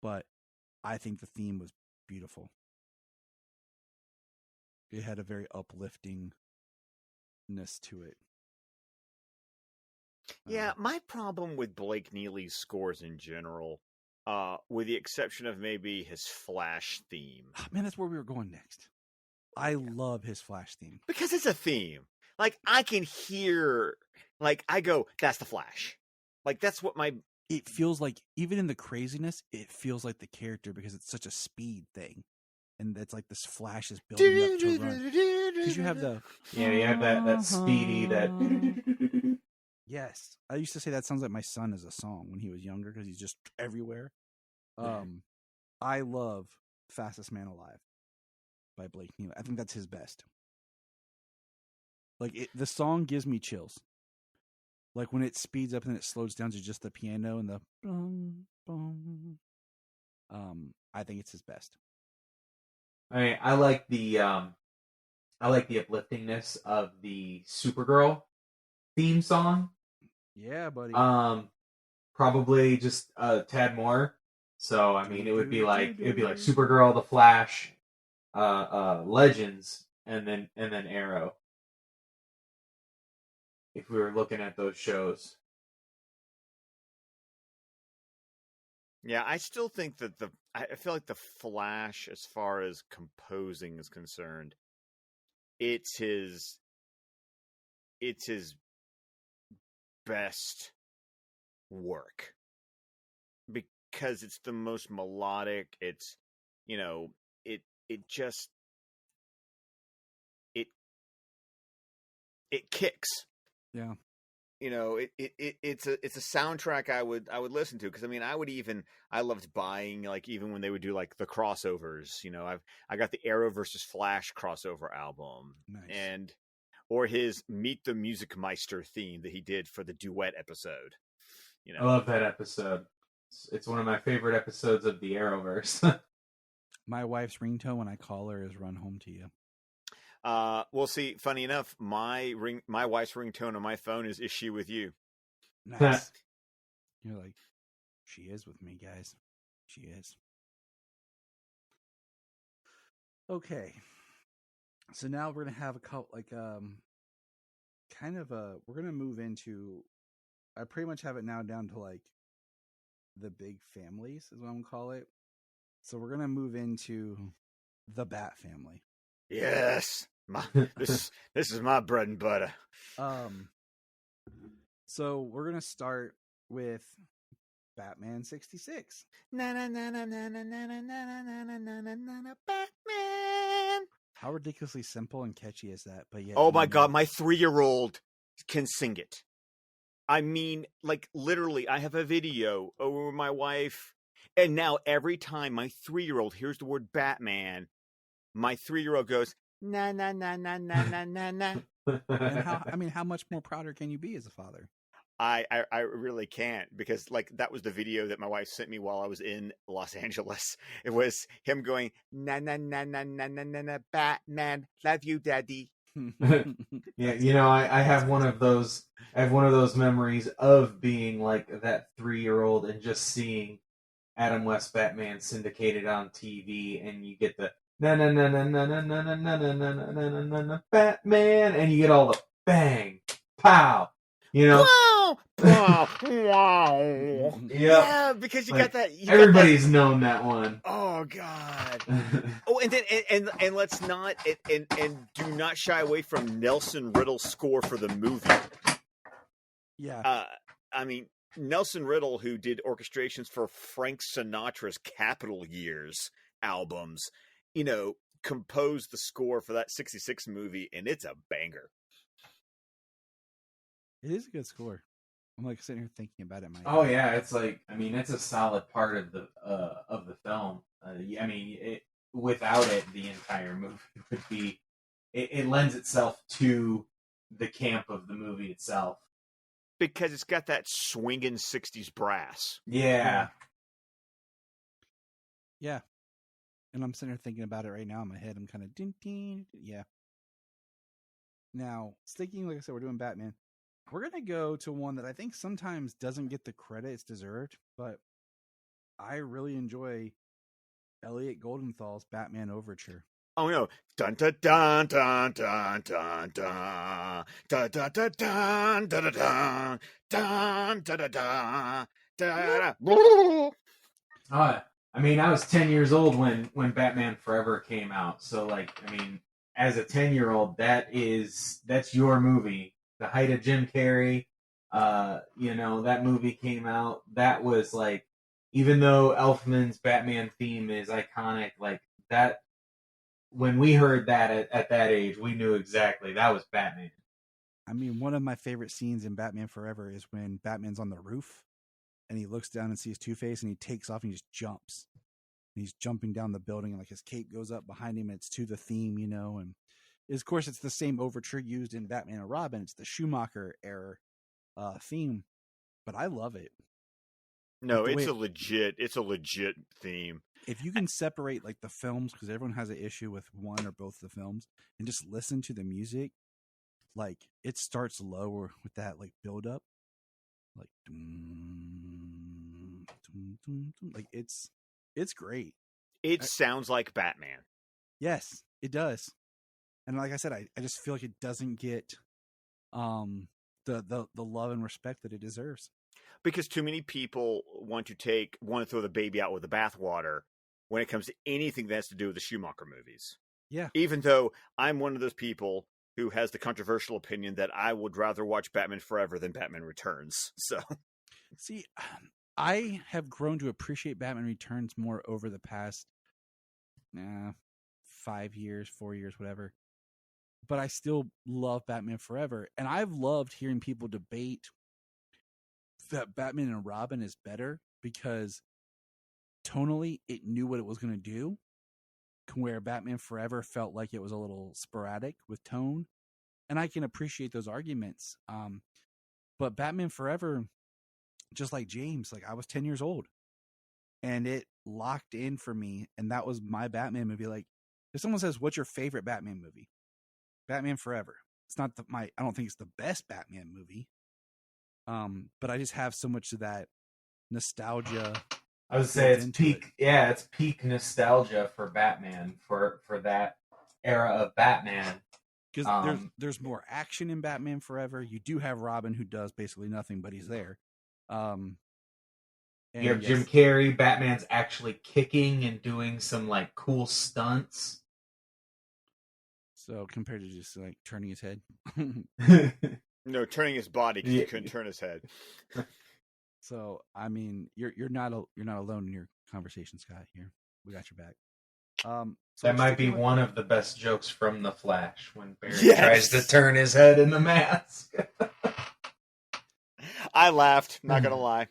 But I think the theme was beautiful. It had a very upliftingness to it. Yeah, my problem with Blake Neely's scores in general, with the exception of maybe his Flash theme. Man, that's where we were going next. I love his Flash theme. Because it's a theme. I can hear, I go, that's the Flash. That's what my... It feels like, even in the craziness, it feels like the character because it's such a speed thing. And it's like this Flash is building up to run. Because you have the... Yeah, you have that speedy, that... Yes. I used to say that sounds like my son as a song when he was younger because he's just everywhere. I love Fastest Man Alive by Blake Neely. I think that's his best. The song gives me chills. When it speeds up and it slows down to just the piano and the boom, boom. I think it's his best. I like the upliftingness of the Supergirl theme song. Yeah, buddy. Probably just a tad more. So it would be like Supergirl, The Flash, Legends, and then Arrow. If we were looking at those shows. Yeah, I still think that I feel like the Flash, as far as composing is concerned, it's his best work because it's the most melodic. It's it kicks. Yeah. It's a soundtrack I would listen to because I loved buying even when they would do the crossovers. I got the Arrow versus Flash crossover album. Nice. Or his Meet the Music Meister theme that he did for the duet episode. You I know, love that episode. It's one of my favorite episodes of the Arrowverse. My wife's ringtone when I call her is "Run Home to You." well, see, funny enough, my wife's ringtone on my phone is she with you? Nice. You're like, she is with me, guys. She is. Okay. So now we're gonna have a couple, we're gonna move into. I pretty much have it now down to like the big families, is what I'm gonna call it. So we're gonna move into the Bat family. Yes, this is my bread and butter. So we're gonna start with Batman 66. Na na na na na na na na na na na na Batman. How ridiculously simple and catchy is that? But yet, Oh my God, my 3-year-old can sing it. I mean, like literally, I have a video over my wife, and now every time my 3-year-old hears the word Batman, my 3-year-old goes na na na na na na na na. And how much more prouder can you be as a father? I really can't, because like that was the video that my wife sent me while I was in Los Angeles. It was him going na na na na na na na na Batman, love you, daddy. Yeah, I have one of those. I have one of those memories of being like that 3-year-old and just seeing Adam West Batman syndicated on TV, and you get the na na na na na na na na na na na na na na na Batman, and you get all the bang, pow, Wow, wow, wow. Yeah, because you got that. Everybody's known that one. Oh God. Oh, and then and let's not and do not shy away from Nelson Riddle's score for the movie. Yeah. I mean, Nelson Riddle, who did orchestrations for Frank Sinatra's Capital Years albums, composed the score for that 66 movie, and it's a banger. It is a good score. I'm like sitting here thinking about it. Oh yeah, it's like, it's a solid part of the film. Without it, the entire movie would be. It lends itself to the camp of the movie itself because it's got that swinging 60s brass. Yeah. Yeah. And I'm sitting here thinking about it right now in my head. I'm kind of ding. Yeah. Now, sticking, like I said, we're doing Batman. We're going to go to one that I think sometimes doesn't get the credit it's deserved, but I really enjoy Elliot Goldenthal's Batman Overture. Oh no. Dun dun dun dun dun dun dun dun dun dun dun dun dun dun dun dun dun. I was 10 years old when Batman Forever came out. So as a 10-year-old, that's your movie. The height of Jim Carrey, that movie came out. That was like, even though Elfman's Batman theme is iconic, like that, when we heard that at that age, we knew exactly that was Batman. I mean, one of my favorite scenes in Batman Forever is when Batman's on the roof and he looks down and sees Two-Face and he takes off and he just jumps. And he's jumping down the building and like his cape goes up behind him and it's to the theme, and of course, it's the same overture used in Batman and Robin. It's the Schumacher era theme, but I love it. No, it's a legit theme. If you can separate like the films, because everyone has an issue with one or both the films, and just listen to the music, like it starts lower with that like build up, like like it's great. It sounds like Batman. Yes, it does. And like I said, I just feel like it doesn't get the love and respect that it deserves. Because too many people want to throw the baby out with the bathwater when it comes to anything that has to do with the Schumacher movies. Yeah. Even though I'm one of those people who has the controversial opinion that I would rather watch Batman Forever than Batman Returns. So, see, I have grown to appreciate Batman Returns more over the past 5 years, 4 years, whatever. But I still love Batman Forever. And I've loved hearing people debate that Batman and Robin is better because tonally it knew what it was going to do, where Batman Forever felt like it was a little sporadic with tone. And I can appreciate those arguments. But Batman Forever, just like James, like I was 10 years old, and it locked in for me, and that was my Batman movie. Like, if someone says, "What's your favorite Batman movie?" Batman Forever. It's not I don't think it's the best Batman movie. But I just have so much of that nostalgia. I would say it's peak. Yeah, it's peak nostalgia for Batman for that era of Batman. Because there's more action in Batman Forever. You do have Robin, who does basically nothing, but he's there. You have Jim Carrey. Batman's actually kicking and doing some like cool stunts. So compared to just like turning his head. No, turning his body because he couldn't turn his head. So I mean, you're not alone in your conversation, Scott. Here, we got your back. So that might be one of the best jokes from The Flash when Barry tries to turn his head in the mask. I laughed, not gonna lie.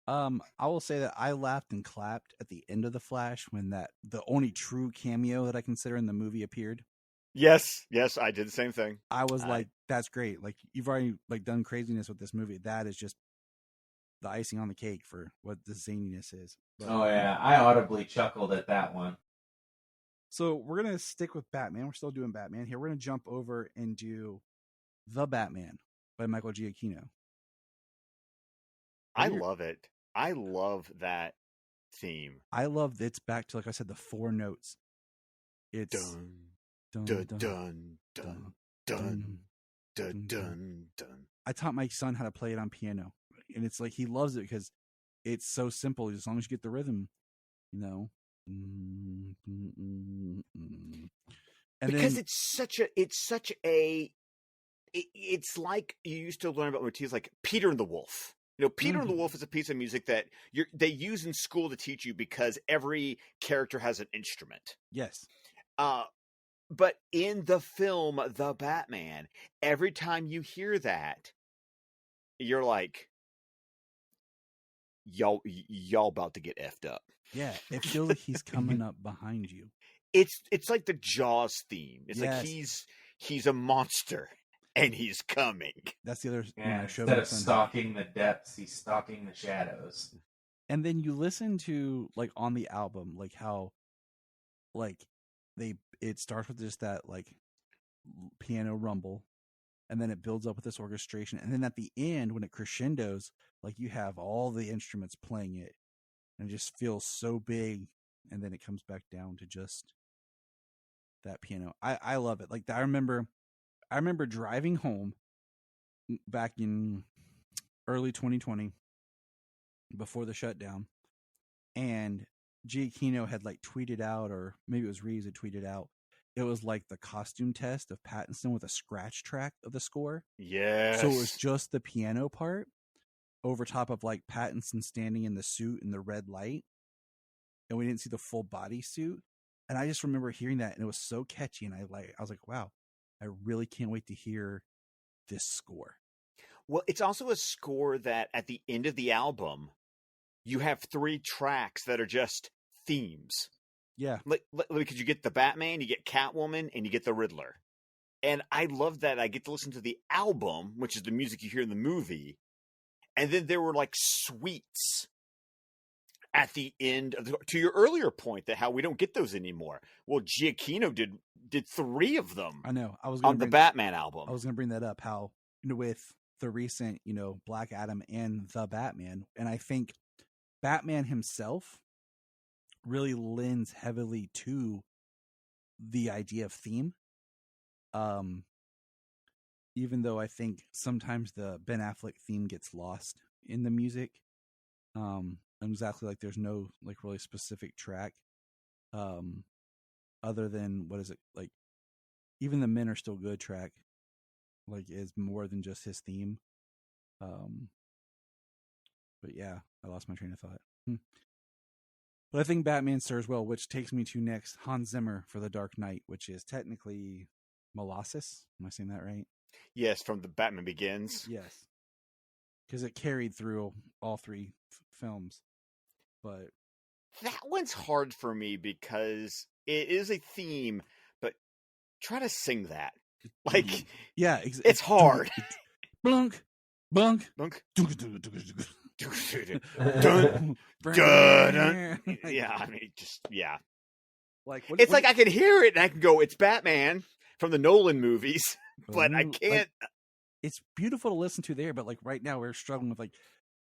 I will say that I laughed and clapped at the end of The Flash when the only true cameo that I consider in the movie appeared. Yes, I did the same thing. I was like, that's great. Like, you've already like done craziness with this movie. That is just the icing on the cake for what the zaniness is. But, oh yeah, I audibly chuckled at that one. So we're gonna stick with Batman. We're still doing Batman here. We're gonna jump over and do The Batman by Michael Giacchino. I love it. I love that theme. I love it's back to, like I said, the 4 notes. It's dun dun dun dun dun dun dun dun. I taught my son how to play it on piano, and it's like he loves it because it's so simple. As long as you get the rhythm, you know. And because then, it's like you used to learn about motifs like Peter and the Wolf. You know, Peter and the Wolf is a piece of music that they use in school to teach you because every character has an instrument. Yes. But in the film The Batman, every time you hear that, you're like, y'all about to get effed up. Yeah, it feels like he's coming up behind you. It's like the Jaws theme. It's like he's a monster and he's coming. That's the other show. Instead of stalking the depths, he's stalking the shadows. And then you listen to like on the album, like how like it starts with just that like piano rumble, and then it builds up with this orchestration, and then at the end when it crescendos, like you have all the instruments playing it, and it just feels so big, and then it comes back down to just that piano. I love it. Like I remember driving home back in early 2020 before the shutdown, and Giacchino had like tweeted out, or maybe it was Reeves had tweeted out, it was like the costume test of Pattinson with a scratch track of the score. Yes. So it was just the piano part over top of like Pattinson standing in the suit in the red light, and we didn't see the full body suit. And I just remember hearing that, and it was so catchy, and I was like, wow, I really can't wait to hear this score. Well, it's also a score that at the end of the album, you have 3 tracks that are just themes. Yeah. Because you get the Batman, you get Catwoman, and you get the Riddler. And I love that I get to listen to the album, which is the music you hear in the movie. And then there were like suites at the end of to your earlier point that how we don't get those anymore. Well, Giacchino did 3 of them. I know. On the Batman album. I was going to bring that up. How with the recent, Black Adam and the Batman, and I think Batman himself really lends heavily to the idea of theme. Even though I think sometimes the Ben Affleck theme gets lost in the music. Exactly, like there's no like really specific track. Other than what is it like? Even the Men Are Still Good track, like, is more than just his theme. But yeah, I lost my train of thought. But I think Batman serves well, which takes me to next Hans Zimmer for The Dark Knight, which is technically Molasses. Am I saying that right? Yes, from the Batman Begins. Yes, because it carried through all 3 films. But that one's hard for me because it is a theme, but try to sing that. Like, yeah, it's hard. Blunk, Bunk. Bunk. Dun. Dun, dun. Yeah, I mean, just yeah. Like It's like I can hear it and I can go, "It's Batman" from the Nolan movies, but I can't. It's beautiful to listen to there, but like right now we're struggling with like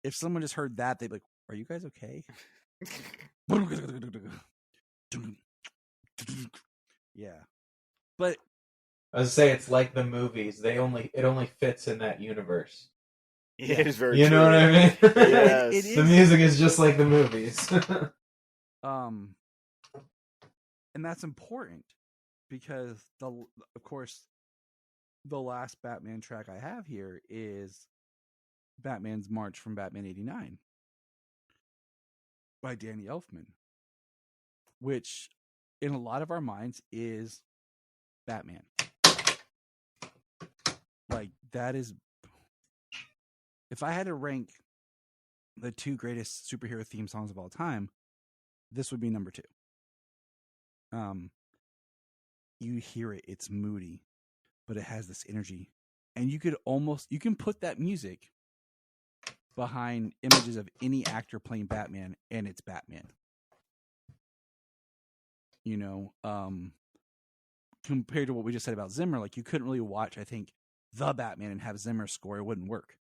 if someone just heard that, they'd be like, "Are you guys okay?" Yeah, but I was say it's like the movies. It only fits in that universe. Yeah, it is very. You know what I mean? Yes. It is. The music is just like the movies. And that's important because of course, the last Batman track I have here is Batman's March from Batman '89 by Danny Elfman, which in a lot of our minds is Batman. Like that is, if I had to rank the 2 greatest superhero theme songs of all time, this would be number 2. You hear it, it's moody, but it has this energy. And you can put that music behind images of any actor playing Batman, and it's Batman. You know, compared to what we just said about Zimmer, like you couldn't really watch, I think, The Batman and have Zimmer score, it wouldn't work.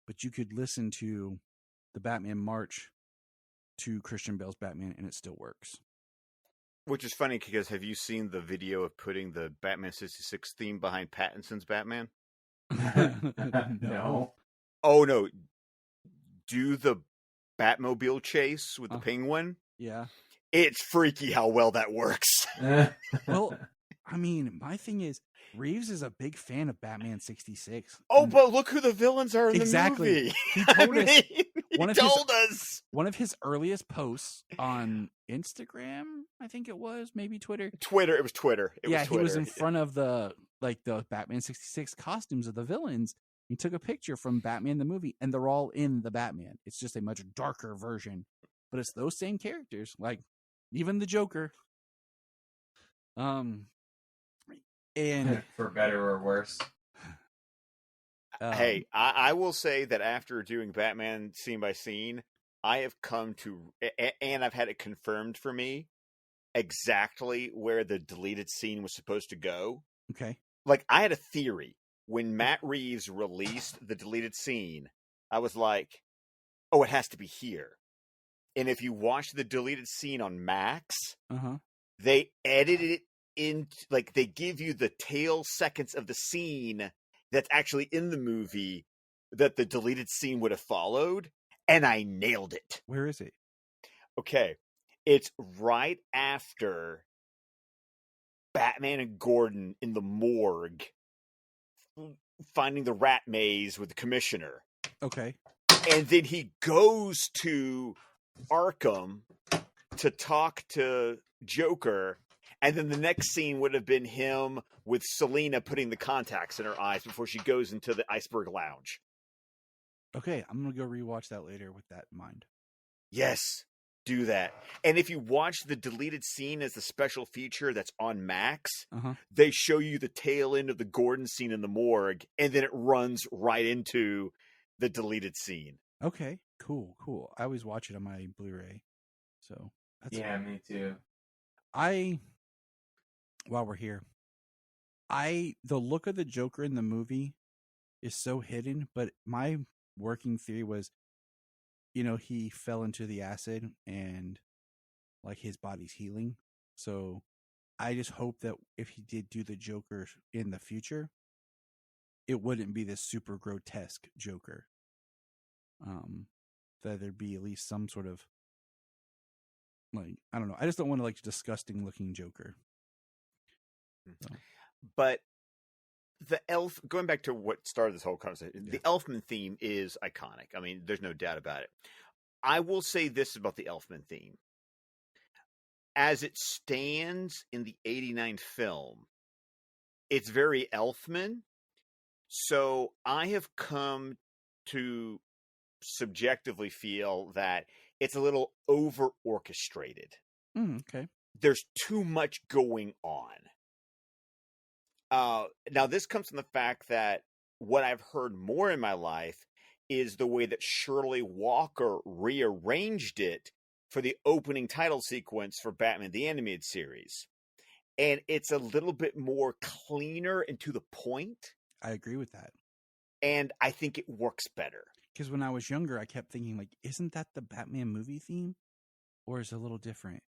But you could listen to the Batman March to Christian Bale's Batman, and it still works. Which is funny because have you seen the video of putting the Batman 66 theme behind Pattinson's Batman? No. Oh no. Do the Batmobile chase with the penguin? Yeah. It's freaky how well that works. Well, I mean, my thing is, Reeves is a big fan of Batman 66. Oh, but look who the villains are in Exactly. the movie. He told us. Us. One of his earliest posts on Instagram, I think it was, maybe Twitter. It was Twitter. He was in front of the Batman 66 costumes of the villains. He took a picture from Batman the movie, and they're all in the Batman. It's just a much darker version, but it's those same characters, like even the Joker. And for better or worse. Hey, I will say that after doing Batman scene by scene, I have come to, and I've had it confirmed for me, exactly where the deleted scene was supposed to go. Okay. Like, I had a theory. When Matt Reeves released the deleted scene, I was like, oh, it has to be here. And if you watch the deleted scene on Max, they edited it in, like, they give you the tail seconds of the scene that's actually in the movie that the deleted scene would have followed, and I nailed it. Where is it? Okay. It's right after Batman and Gordon in the morgue finding the rat maze with the commissioner. Okay. And then he goes to Arkham to talk to Joker. And then the next scene would have been him with Selina putting the contacts in her eyes before she goes into the Iceberg Lounge. Okay, I'm going to go rewatch that later with that in mind. Yes, do that. And if you watch the deleted scene as the special feature that's on Max, they show you the tail end of the Gordon scene in the morgue, and then it runs right into the deleted scene. Okay, cool. I always watch it on my Blu-ray. So that's yeah, me too. While we're here, the look of the Joker in the movie is so hidden, but my working theory was, he fell into the acid and like his body's healing. So I just hope that if he did do the Joker in the future, it wouldn't be this super grotesque Joker. That there'd be at least some sort of, like, I don't know. I just don't want to like disgusting looking Joker. So. But the elf, going back to what started this whole conversation, the Elfman theme is iconic. I mean, there's no doubt about it. I will say this about the Elfman theme. As it stands in the 89 film, it's very Elfman. So I have come to subjectively feel that it's a little over orchestrated. Okay. There's too much going on. Now, this comes from the fact that what I've heard more in my life is the way that Shirley Walker rearranged it for the opening title sequence for Batman the Animated Series. And it's a little bit more cleaner and to the point. I agree with that. And I think it works better. Because when I was younger, I kept thinking, like, isn't that the Batman movie theme? Or is it a little different?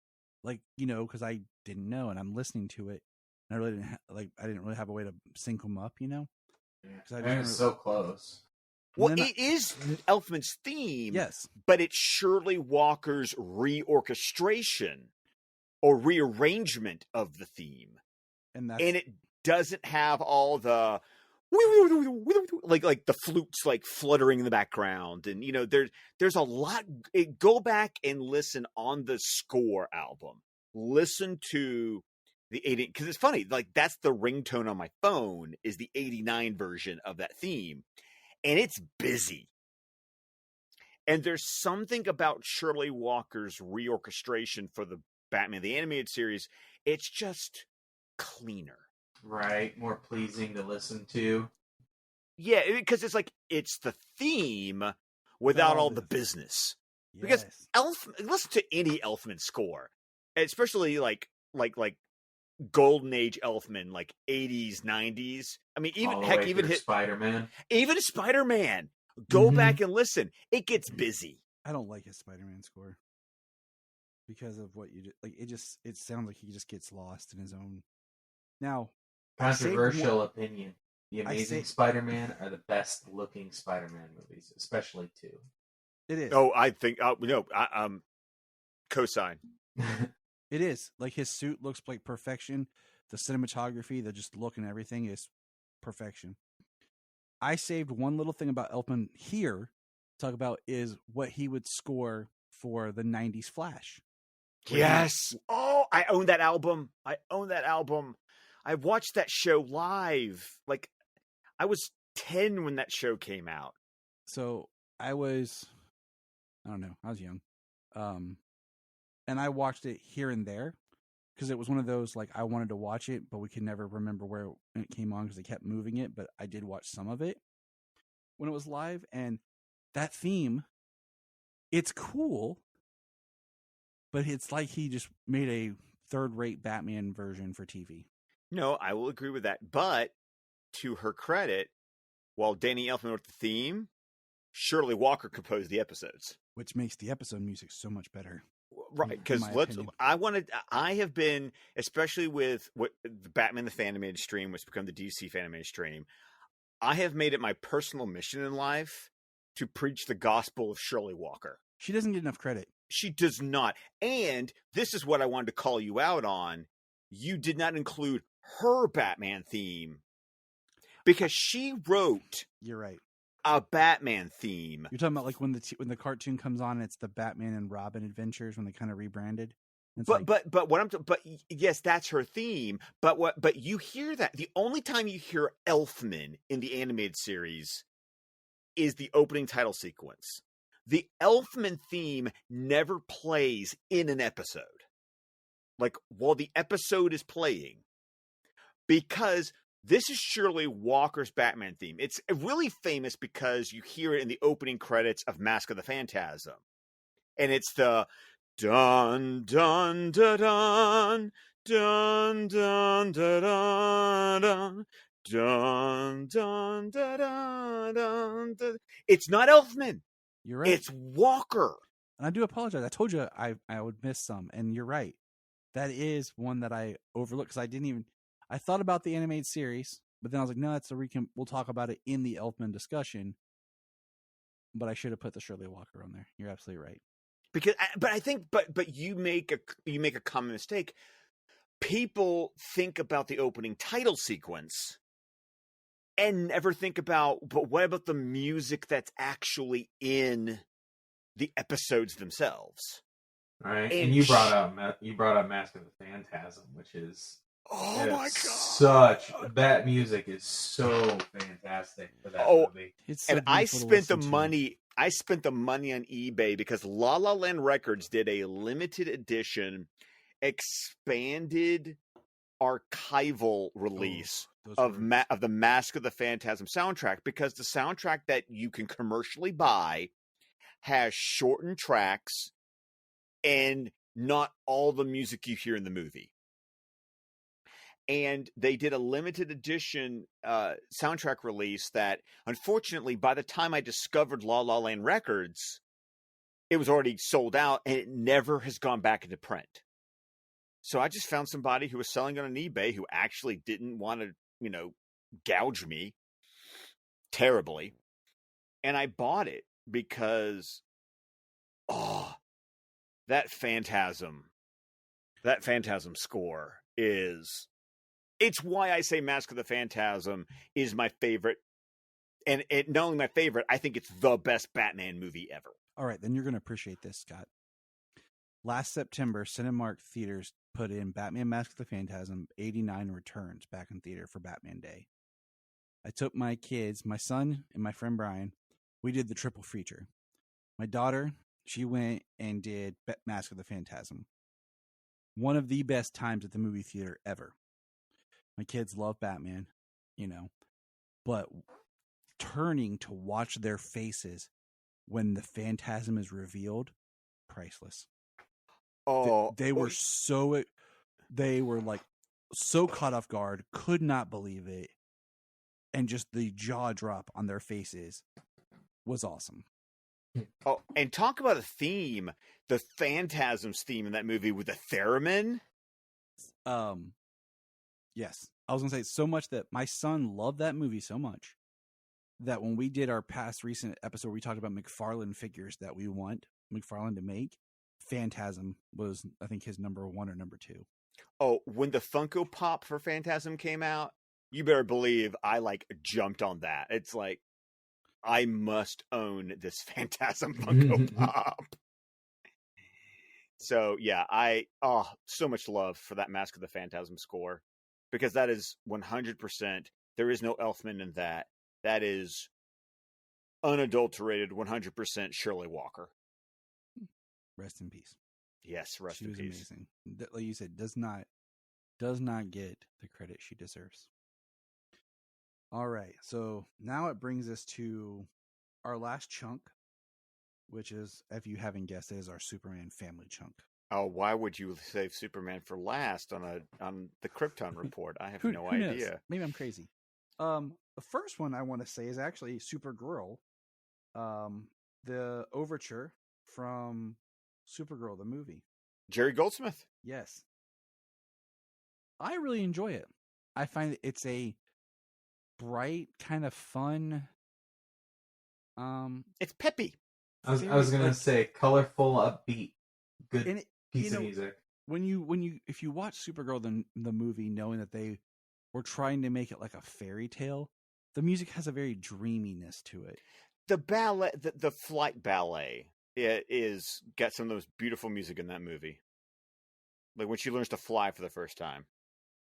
Like, because I didn't know, and I'm listening to it, and I really didn't I didn't really have a way to sync them up, Yeah. I And it's so close. Well, it is Elfman's theme, yes, but it's Shirley Walker's reorchestration or rearrangement of the theme. and it doesn't have all the like the flutes like fluttering in the background, and there's a lot. Go back and listen on the Score album. Listen to the 80, because it's funny, like that's the ringtone on my phone is the 89 version of that theme, and it's busy. And there's something about Shirley Walker's reorchestration for the Batman the Animated Series. It's just cleaner. Right, more pleasing to listen to. Yeah, because it's like it's the theme without all the business. yes. Because listen to any Elfman score, especially like Golden Age Elfman, like 80s, 90s. I mean, even hit Spider-Man. Even Spider-Man. Go back and listen. It gets busy. I don't like his Spider-Man score because of what you did. Like it sounds like he just gets lost in his own. Now, controversial opinion. The Amazing Spider-Man are the best looking Spider-Man movies, especially 2. It is. Oh, I think cosign. It is. Like his suit looks like perfection. The cinematography, the just look and everything is perfection. I saved one little thing about Elfman here to talk about is what he would score for the 90s Flash. Yes. Oh, I own that album. I watched that show live. Like, I was 10 when that show came out. So I was young. And I watched it here and there because it was one of those, like, I wanted to watch it, but we could never remember where it came on because they kept moving it. But I did watch some of it when it was live. And that theme, it's cool, but it's like he just made a third-rate Batman version for TV. No, I will agree with that. But to her credit, while Danny Elfman wrote the theme, Shirley Walker composed the episodes, which makes the episode music so much better. Right, because I have been, especially with what the Batman the Fanimated stream, which become the DC Fanimated stream, I have made it my personal mission in life to preach the gospel of Shirley Walker. She doesn't get enough credit. She does not. And this is what I wanted to call you out on. You did not include her Batman theme because she wrote. You're right. A Batman theme. You're talking about like when the cartoon comes on, and it's the Batman and Robin adventures when they kind of rebranded. But yes, that's her theme. But you hear that the only time you hear Elfman in the animated series is the opening title sequence. The Elfman theme never plays in an episode, like while the episode is playing, because this is Shirley Walker's Batman theme. It's really famous because you hear it in the opening credits of Mask of the Phantasm. And it's the dun dun dun dun dun dun dun dun dun dun dun dun. It's not Elfman. You're right. It's Walker. And I do apologize. I told you I would miss some, and you're right. That is one that I overlooked because I thought about the animated series, but then I was like, no, we'll talk about it in the Elfman discussion. But I should have put the Shirley Walker on there. You're absolutely right. But you make a common mistake. People think about the opening title sequence and never think about, but what about the music that's actually in the episodes themselves? Right. And you brought up Mask of the Phantasm, which is my god! That music is so fantastic for that movie. I spent the money. I spent the money on eBay because La La Land Records did a limited edition, expanded archival release of the Mask of the Phantasm soundtrack, because the soundtrack that you can commercially buy has shortened tracks and not all the music you hear in the movie. And they did a limited edition soundtrack release that, unfortunately, by the time I discovered La La Land Records, it was already sold out, and it never has gone back into print. So I just found somebody who was selling it on eBay who actually didn't want to, gouge me terribly. And I bought it because, that Phantasm score it's why I say Mask of the Phantasm is my favorite. And not only my favorite, I think it's the best Batman movie ever. All right, then you're going to appreciate this, Scott. Last September, Cinemark Theaters put in Batman Mask of the Phantasm 89 returns back in theater for Batman Day. I took my kids, my son and my friend Brian. We did the triple feature. My daughter, she went and did Mask of the Phantasm. One of the best times at the movie theater ever. My kids love Batman, but turning to watch their faces when the Phantasm is revealed, priceless. Oh, they were so caught off guard, could not believe it, and just the jaw drop on their faces was awesome. Oh, and talk about a theme, the Phantasm's theme in that movie with the theremin. Yes, I was gonna say so much that my son loved that movie so much that when we did our recent episode, we talked about McFarlane figures that we want McFarlane to make. Phantasm was, I think, his number 1 or number 2. Oh, when the Funko Pop for Phantasm came out, you better believe I jumped on that. It's like, I must own this Phantasm Funko Pop. So yeah, so much love for that Mask of the Phantasm score, because that is 100%. There is no Elfman in that. That is unadulterated 100% Shirley Walker. Rest in peace. Yes, rest in peace. She was amazing. Like you said, does not get the credit she deserves. All right, so now it brings us to our last chunk, which is, if you haven't guessed, is our Superman family chunk. Oh, why would you save Superman for last on the Krypton report? I have no idea. Knows? Maybe I'm crazy. The first one I want to say is actually Supergirl, the overture from Supergirl, the movie. Jerry Goldsmith. Yes. I really enjoy it. I find it's a bright, kind of fun. It's peppy. I was gonna say colorful, upbeat, good piece of music. If you watch Supergirl the movie, knowing that they were trying to make it like a fairy tale, the music has a very dreaminess to it. The ballet, the flight ballet, is got some of those beautiful music in that movie. Like when she learns to fly for the first time.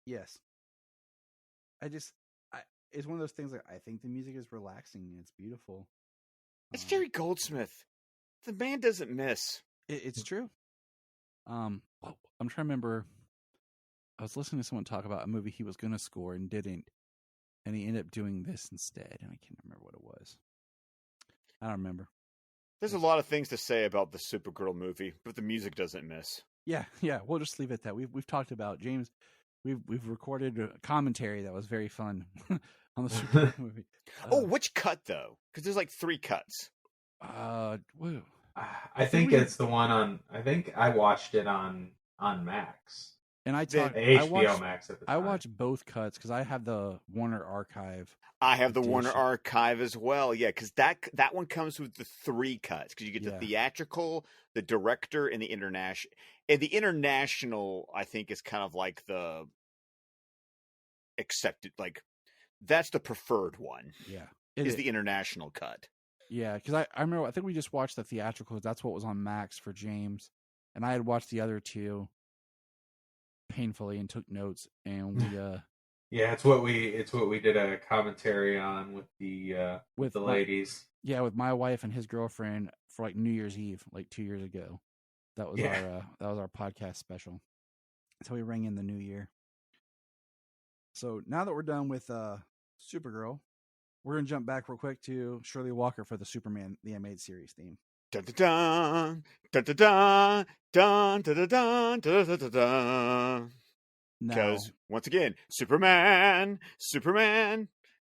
Yes. It's one of those things that I think the music is relaxing and it's beautiful. It's Jerry Goldsmith. The man doesn't miss. It's true. I'm trying to remember. I was listening to someone talk about a movie he was going to score and didn't, and he ended up doing this instead. And I can't remember what it was. I don't remember. There's a lot of things to say about the Supergirl movie, but the music doesn't miss. Yeah. We'll just leave it at that. We've talked about James. We've recorded a commentary that was very fun on the Supergirl movie. Which cut though? Because there's like 3 cuts. Woo. I think it's the one on. I think I watched it on Max. And HBO Max at the time. I watched both cuts because I have the Warner Archive. I have the Warner Archive as well. Yeah, because that one comes with the 3 cuts. Because you get the theatrical, the director, and the international. And the international, I think, is kind of like the accepted. Like that's the preferred one. Yeah, is the international cut. Yeah, because I remember. I think we just watched the theatrical. That's what was on Max for James, and I had watched the other 2 painfully and took notes, and we yeah, it's what we did a commentary on with the ladies. Yeah, with my wife and his girlfriend for like New Year's Eve, like 2 years ago. That was our podcast special. That's how we rang in the new year. So now that we're done with Supergirl, we're gonna jump back real quick to Shirley Walker for the Superman the animated series theme. Dun dun dun dun dun dun dun dun dun dun dun dun dun. Now, Because once again, Superman.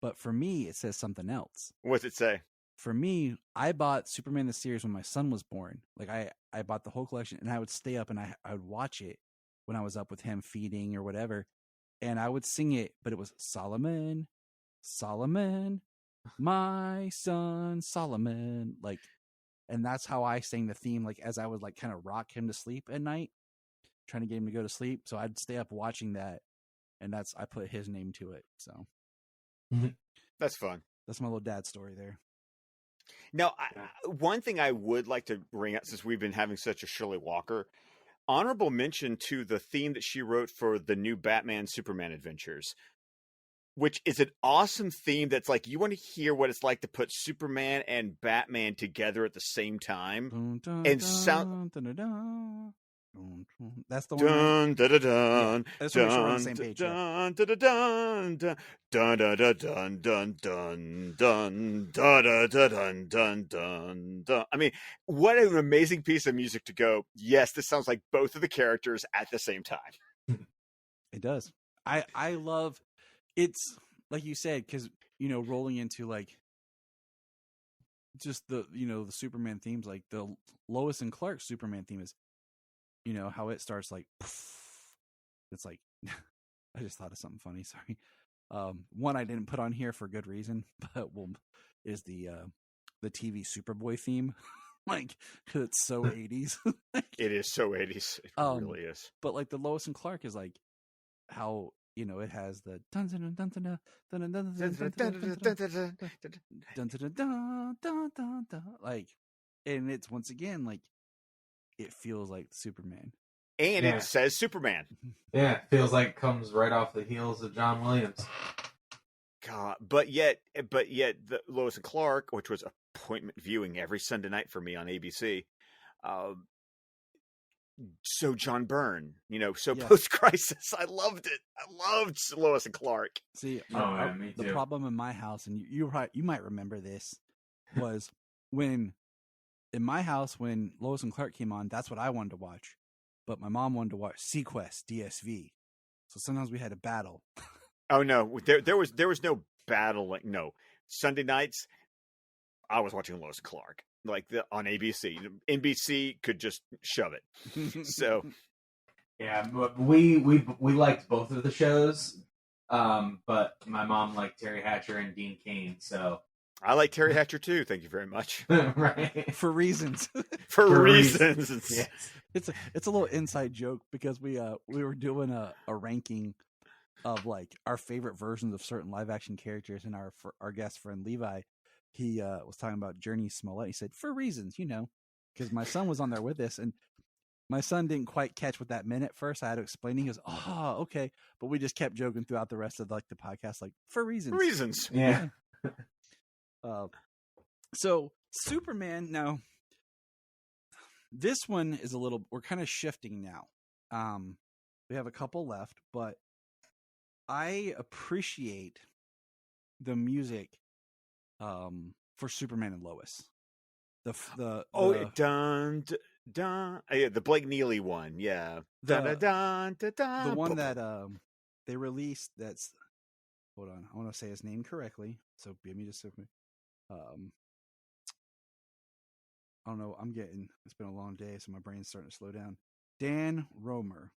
but for me, it says something else. What's it say? For me, I bought Superman the series when my son was born. Like I bought the whole collection, and I would stay up and I would watch it when I was up with him feeding or whatever, and I would sing it, but it was Solomon, Solomon, my son Solomon, like, and that's how I sang the theme, like as I would like kind of rock him to sleep at night, trying to get him to go to sleep. So I'd stay up watching that, and I put his name to it. So That's fun. that's my little dad story there. Now, one thing I would like to bring up, since we've been having such a Shirley Walker, honorable mention to the theme that she wrote for the new Batman Superman adventures, which is an awesome theme that's like, you want to hear what it's like to put Superman and Batman together at the same time. Dun, dun, And dun, sound- dun, dun, dun. Dun, dun. That's the one. Dun dun dun dun I just wanna make sure we're on dun the same page, yeah. dun dun dun dun dun dun dun dun dun dun dun dun dun dun dun. I mean, what an amazing piece of music to go, yes, this sounds like both of the characters at the same time. It does. I love it's like you said, because rolling into like just the the Superman themes, like the Lois and Clark Superman theme is how it starts like it's like I just thought of something funny, sorry. One I didn't put on here for good reason, but is the TV Superboy theme. Like, 'cause it's so 80s. It is so 80s. It really is. But like the Lois and Clark is like how it has the dun dun dun dun dun dun dun dun dun dun dun dun, like, and it's once again like it feels like Superman. And Yeah. it says Superman. Yeah, it feels like it comes right off the heels of John Williams. God, but yet the Lois and Clark, which was appointment viewing every Sunday night for me on ABC. So John Byrne, so Yes. post-crisis. I loved it. I loved Lois and Clark. See, yeah, me the too. problem in my house, and you might remember this, was when in my house when Lois and Clark came on, that's what I wanted to watch, but my mom wanted to watch Sequest DSV, so sometimes we had a battle. Oh no, there was no battle. Like, no, Sunday nights, I was watching Lois and Clark on ABC. NBC could just shove it. So Yeah, but we liked both of the shows, but my mom liked Terry Hatcher and Dean Cain, so I like Terry Hatcher too. Thank you very much. right. For reasons. For For reasons. Yes. It's a little inside joke because we were doing a ranking of like our favorite versions of certain live action characters, and our guest friend Levi, he was talking about Journey Smollett. He said, for reasons, because my son was on there with us, and my son didn't quite catch what that meant at first. I had to explain. He goes, "Oh, okay," but we just kept joking throughout the rest of like the podcast, like for reasons. For reasons. Yeah. So Superman. Now, this one is we're kind of shifting now. We have a couple left, but I appreciate the music for Superman and Lois. Dun dun. Yeah, the Blake Neely one. Yeah. Dun dun dun dun dun. The one that they released. That's hold on. I want to say his name correctly. So give me just a second. I don't know. It's been a long day, so my brain's starting to slow down. Dan Romer,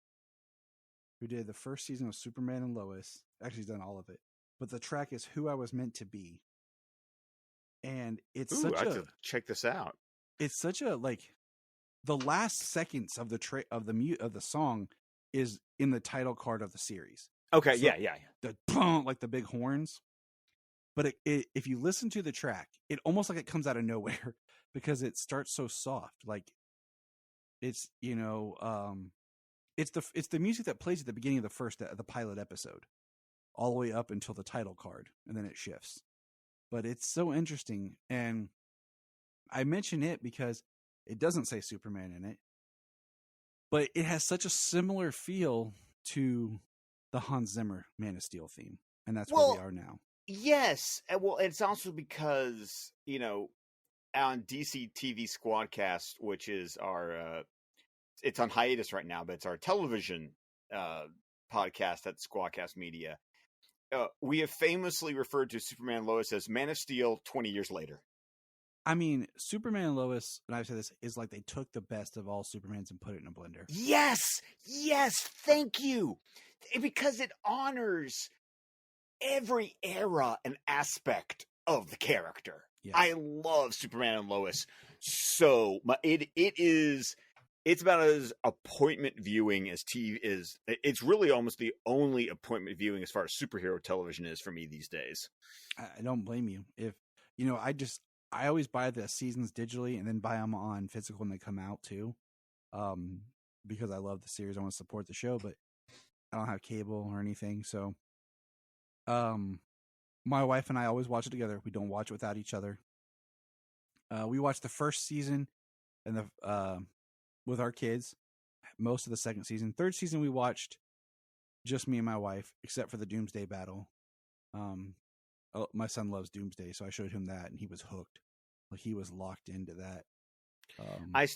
who did the first season of Superman and Lois. Actually, he's done all of it. But the track is "Who I Was Meant to Be," and it's Ooh, I have to check this out. It's such a like the last seconds of the song is in the title card of the series. Okay, So- yeah. The like the big horns. But if you listen to the track, it almost like it comes out of nowhere because it starts so soft. Like it's it's the music that plays at the beginning of the pilot episode, all the way up until the title card, and then it shifts. But it's so interesting, and I mention it because it doesn't say Superman in it, but it has such a similar feel to the Hans Zimmer Man of Steel theme, and that's where we are now. Yes. Well, it's also because, on DC TV Squadcast, which is our, it's on hiatus right now, but it's our television podcast at Squadcast Media. We have famously referred to Superman and Lois as Man of Steel 20 years later. I mean, Superman and Lois, and I've said this, is like they took the best of all Supermans and put it in a blender. Yes, thank you. Because it honors every era and aspect of the character. Yes. I love Superman and Lois so much. It's about as appointment viewing as TV is. It's really almost the only appointment viewing as far as superhero television is for me these days. I don't blame you. If I always buy the seasons digitally and then buy them on physical when they come out too, because I love the series. I want to support the show, but I don't have cable or anything. So, my wife and I always watch it together. We don't watch it without each other. We watched the first season and with our kids, most of the second season. Third season we watched just me and my wife, except for the Doomsday battle. My son loves Doomsday, so I showed him that, and he was hooked. Like, he was locked into that.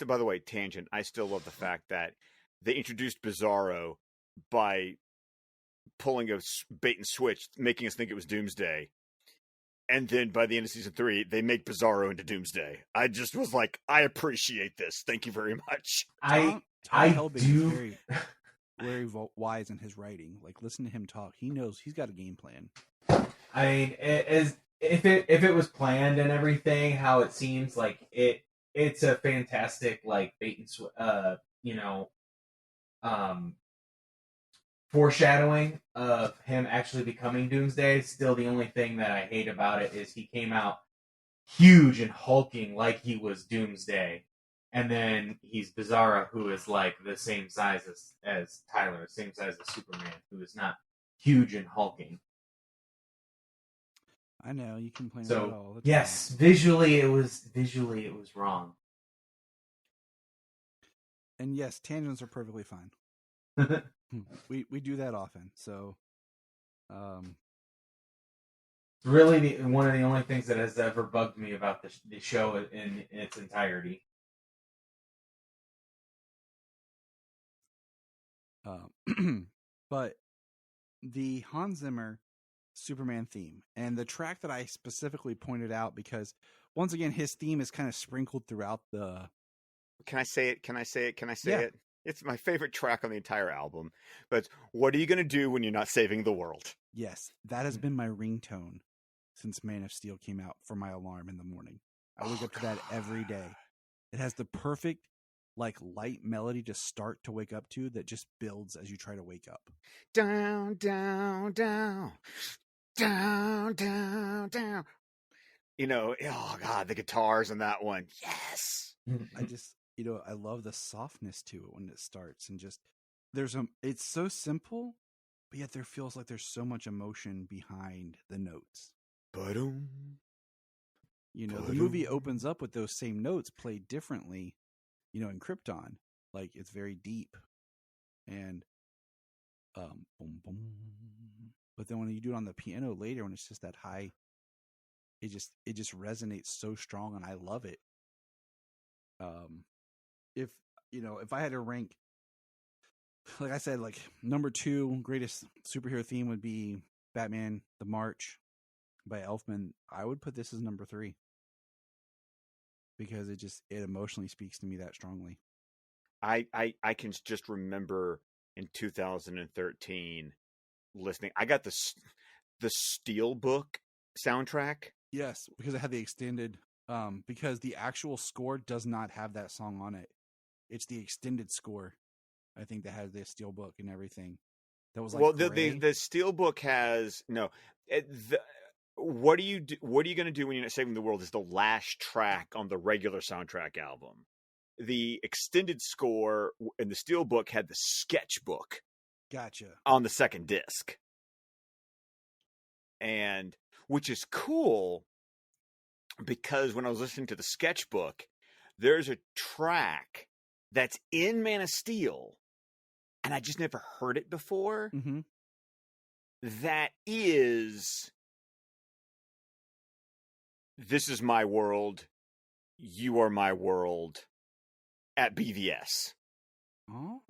By the way, tangent. I still love the fact that they introduced Bizarro by pulling a bait and switch, making us think it was Doomsday. And then by the end of season 3, they make Bizarro into Doomsday. I just was like, I appreciate this. Thank you very much. Tom Helbig is very wise in his writing. Like, listen to him talk. He knows he's got a game plan. I mean, if it was planned and everything, how it seems like it's a fantastic like bait and switch, foreshadowing of him actually becoming Doomsday. Still, the only thing that I hate about it is he came out huge and hulking like he was Doomsday, and then he's Bizarro, who is like the same size as Tyler, same size as Superman, who is not huge and hulking. I know you complain about it all the time. Yes, visually it was wrong. And yes, tangents are perfectly fine. we do that often, so really one of the only things that has ever bugged me about the show in its entirety. But the Hans Zimmer Superman theme, and the track that I specifically pointed out because once again his theme is kind of sprinkled throughout the. Can I say it? Yeah. It? It's my favorite track on the entire album. But what are you going to do when you're not saving the world? Yes, that has been my ringtone since Man of Steel came out for my alarm in the morning. I wake up to that every day. It has the perfect like light melody to start to wake up to that just builds as you try to wake up. Down, down, down. Down, down, down. Oh God, the guitars on that one. Yes. I just, I love the softness to it when it starts, and just it's so simple, but yet there feels like there's so much emotion behind the notes. Ba-dum. The movie opens up with those same notes played differently, in Krypton. Like, it's very deep and boom, boom. But then when you do it on the piano later, when it's just that high, it just resonates so strong, and I love it. If I had to rank, like I said, like number 2 greatest superhero theme would be Batman: The March by Elfman. I would put this as number 3 because it emotionally speaks to me that strongly. I can just remember in 2013 listening. I got the Steelbook soundtrack. Yes, because it had the extended. Because the actual score does not have that song on it. It's the extended score, I think, that has the Steelbook and everything. That was like the Steelbook has no. What are you going to do when you're not saving the world? Is the last track on the regular soundtrack album. The extended score in the Steelbook had the sketchbook. Gotcha. On the second disc, and which is cool. Because when I was listening to the sketchbook, there's a track that's in Man of Steel, and I just never heard it before. Mm-hmm. that is, this is my world, you are my world at BVS. Oh.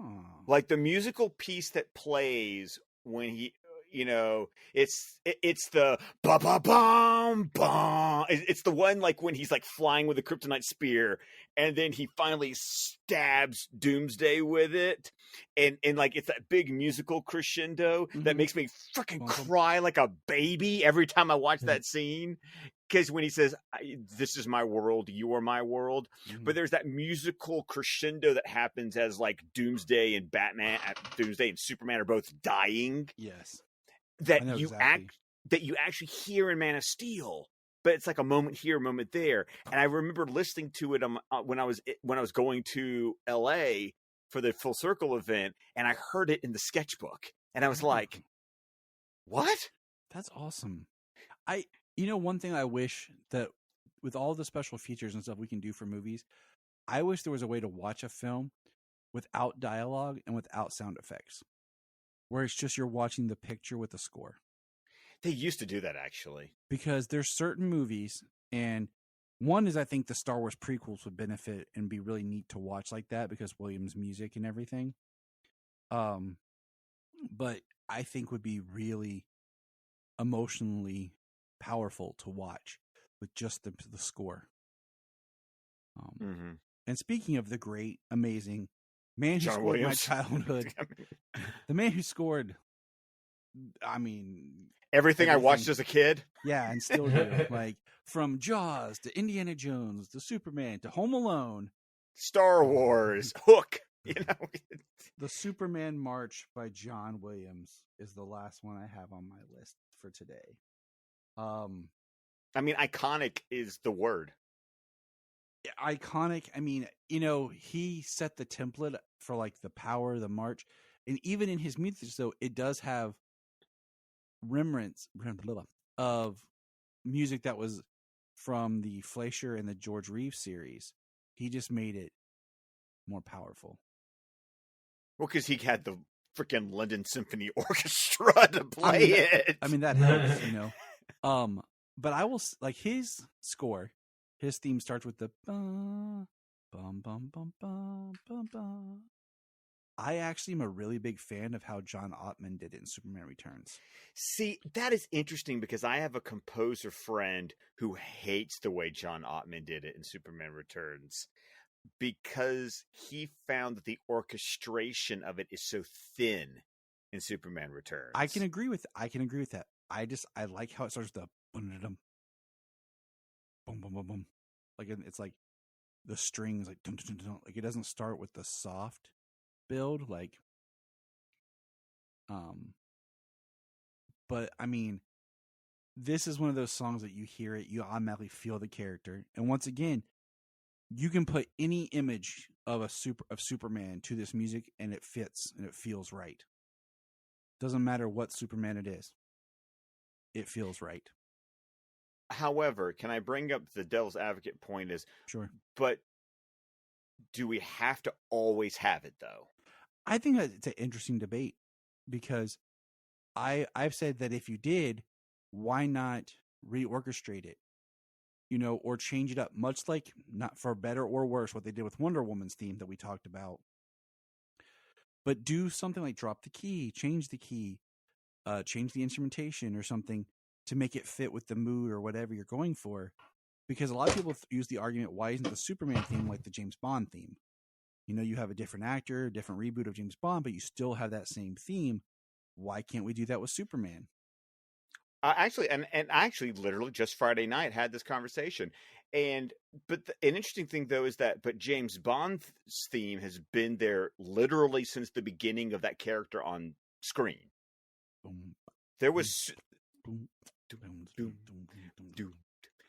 Like the musical piece that plays when he, it's the ba ba bum bum. It's the one like when he's like flying with the kryptonite spear, and then he finally stabs Doomsday with it, and like it's that big musical crescendo that makes me freaking cry like a baby every time I watch that scene. Because when he says, "This is my world, you are my world," but there's that musical crescendo that happens as like Doomsday and Doomsday and Superman are both dying. Yes, that you actually hear in Man of Steel, but it's like a moment here, a moment there. And I remember listening to it when I was going to LA for the Full Circle event, and I heard it in the sketchbook, and I was like, "What? That's awesome." One thing I wish that with all the special features and stuff we can do for movies, I wish there was a way to watch a film without dialogue and without sound effects, where it's just you're watching the picture with the score. They used to do that, actually. Because there's certain movies, and one is I think the Star Wars prequels would benefit and be really neat to watch like that because Williams' music and everything. But I think would be really emotionally powerful to watch with just the score. And speaking of the great, amazing man who scored my childhood, the man who scored, everything I watched as a kid. Yeah, and still do. Like from Jaws to Indiana Jones to Superman to Home Alone, Star Wars, Hook. The Superman March by John Williams is the last one I have on my list for today. Iconic is the word. Iconic. He set the template for like the power, the march, and even in his music, so it does have remnants of music that was from the Fleischer and the George Reeves series. He just made it more powerful. Well, because he had the freaking London Symphony Orchestra to play it. That helps, But I will like his score. His theme starts with the bum bum bum bum bum bum. I actually am a really big fan of how John Ottman did it in Superman Returns. See, that is interesting because I have a composer friend who hates the way John Ottman did it in Superman Returns because he found that the orchestration of it is so thin in Superman Returns. I can agree with that. I like how it starts with the boom boom boom boom. Like it's like the strings like dun, dun, dun, dun. Like it doesn't start with the soft build like but this is one of those songs that you hear it, you automatically feel the character. And once again, you can put any image of Superman to this music and it fits and it feels right. Doesn't matter what Superman it is. It feels right. However, can I bring up the devil's advocate point is sure, but do we have to always have it though? I think it's an interesting debate because I've said that if you did, why not reorchestrate it? Or change it up, much like, not for better or worse, what they did with Wonder Woman's theme that we talked about. But do something like drop the key, change the key, change the instrumentation or something to make it fit with the mood or whatever you're going for. Because a lot of people use the argument, why isn't the Superman theme like the James Bond theme? You have a different actor, different reboot of James Bond, but you still have that same theme. Why can't we do that with Superman? Actually, literally just Friday night had this conversation. But an interesting thing though is that, James Bond's theme has been there literally since the beginning of that character on screen. There was,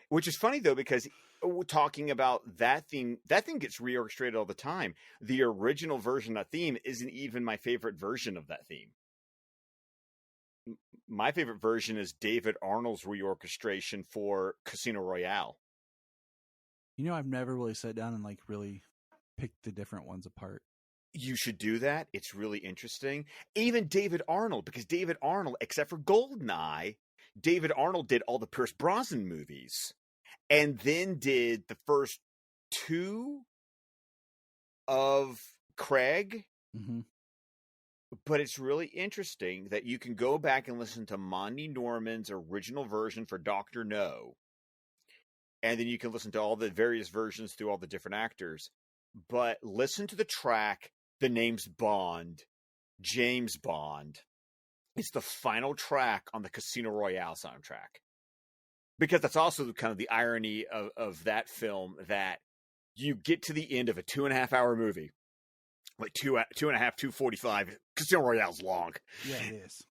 which is funny though because we're talking about that theme gets reorchestrated all the time. The original version of that theme isn't even my favorite version of that theme. My favorite version is David Arnold's reorchestration for Casino Royale. I've never really sat down and like really picked the different ones apart. You should do that. It's really interesting. Even David Arnold, because David Arnold, except for GoldenEye, David Arnold did all the Pierce Brosnan movies and then did the first 2 of Craig. Mm-hmm. But it's really interesting that you can go back and listen to Monty Norman's original version for Dr. No. And then you can listen to all the various versions through all the different actors. But listen to the track, the name's Bond, James Bond. It's the final track on the Casino Royale soundtrack. Because that's also kind of the irony of that film, that you get to the end of a 2.5-hour movie. Like 2.5, 2:45. Casino Royale's long. Yeah, it is.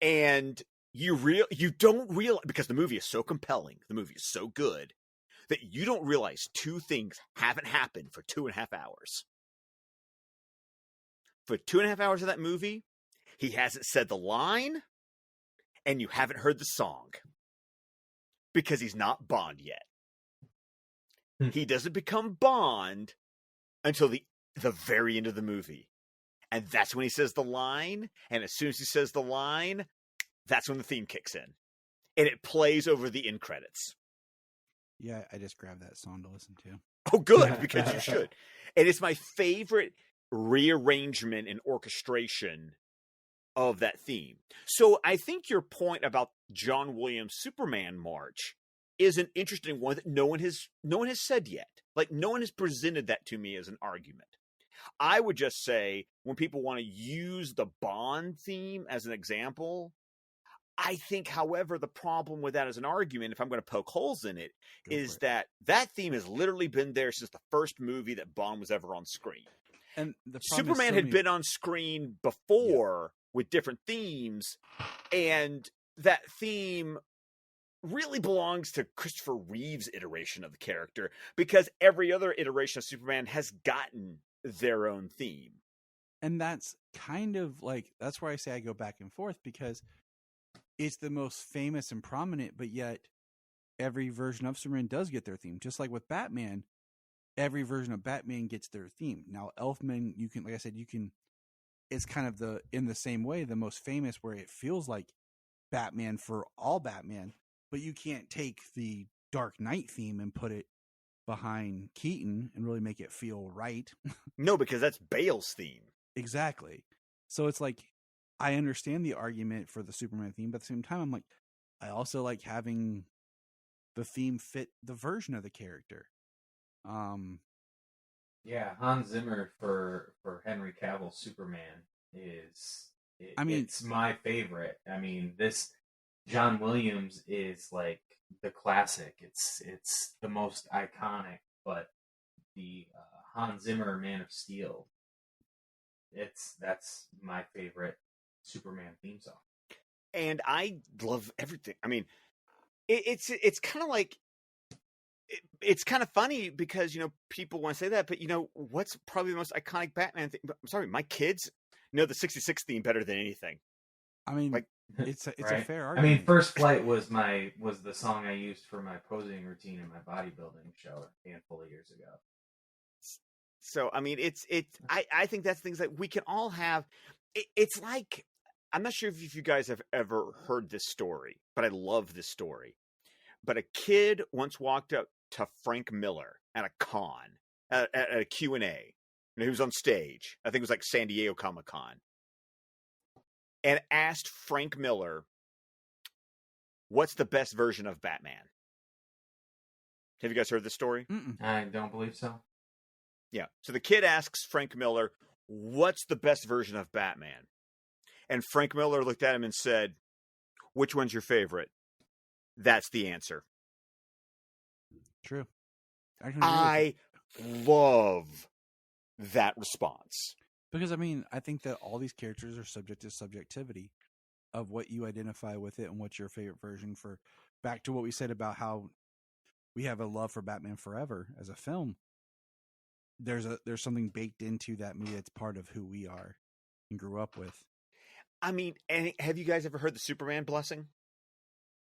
And you don't realize, because the movie is so compelling, the movie is so good, that you don't realize 2 things haven't happened for 2.5 hours. For 2.5 hours of that movie, he hasn't said the line, and you haven't heard the song. Because he's not Bond yet. He doesn't become Bond until the very end of the movie. And that's when he says the line, and as soon as he says the line, that's when the theme kicks in. And it plays over the end credits. Yeah, I just grabbed that song to listen to. Oh, good, because you should. And it's my favorite rearrangement and orchestration of that theme. So I think your point about John Williams' Superman March is an interesting one that no one has said yet. Like, no one has presented that to me as an argument. I would just say, when people want to use the Bond theme as an example, I think, however, the problem with that as an argument, if I'm going to poke holes in it, is that theme has literally been there since the first movie that Bond was ever on screen. And the Superman had been on screen before with different themes, and that theme really belongs to Christopher Reeve's iteration of the character, because every other iteration of Superman has gotten their own theme. And that's kind of like, that's where I say I go back and forth, because it's the most famous and prominent, but yet every version of Superman does get their theme. Just like with Batman, every version of Batman gets their theme. Now, Elfman, you can, like I said, it's kind of in the same way, the most famous, where it feels like Batman for all Batman, but you can't take the Dark Knight theme and put it behind Keaton and really make it feel right. No, because that's Bale's theme. Exactly. So it's like, I understand the argument for the Superman theme, but at the same time, I'm like, I also like having the theme fit the version of the character. Yeah, Hans Zimmer for Henry Cavill's Superman it's my favorite. I mean, this John Williams is like the classic. It's the most iconic, but the Hans Zimmer Man of Steel, that's my favorite Superman theme song. And I love everything. I mean, it's kind of like, it's kind of funny because, people want to say that, but what's probably the most iconic Batman thing? I'm sorry, my kids know the 66 theme better than anything. I mean, like, it's right? a fair I argument. mean, First Flight was the song I used for my posing routine in my bodybuilding show a handful of years ago. So, I mean, I think that's things that we can all have. It's like, I'm not sure if you guys have ever heard this story, but I love this story. But a kid once walked up to Frank Miller at a con, at a Q&A. He was on stage. I think it was like San Diego Comic-Con. And asked Frank Miller, what's the best version of Batman? Have you guys heard this story? Mm-mm. I don't believe so. Yeah. So the kid asks Frank Miller, what's the best version of Batman? And Frank Miller looked at him and said, which one's your favorite? That's the answer. True. I love that response. Because, I mean, I think that all these characters are subject to subjectivity of what you identify with it and what's your favorite version. For back to what we said about how we have a love for Batman Forever as a film. There's something baked into that movie that's part of who we are and grew up with. I mean, and have you guys ever heard the Superman blessing?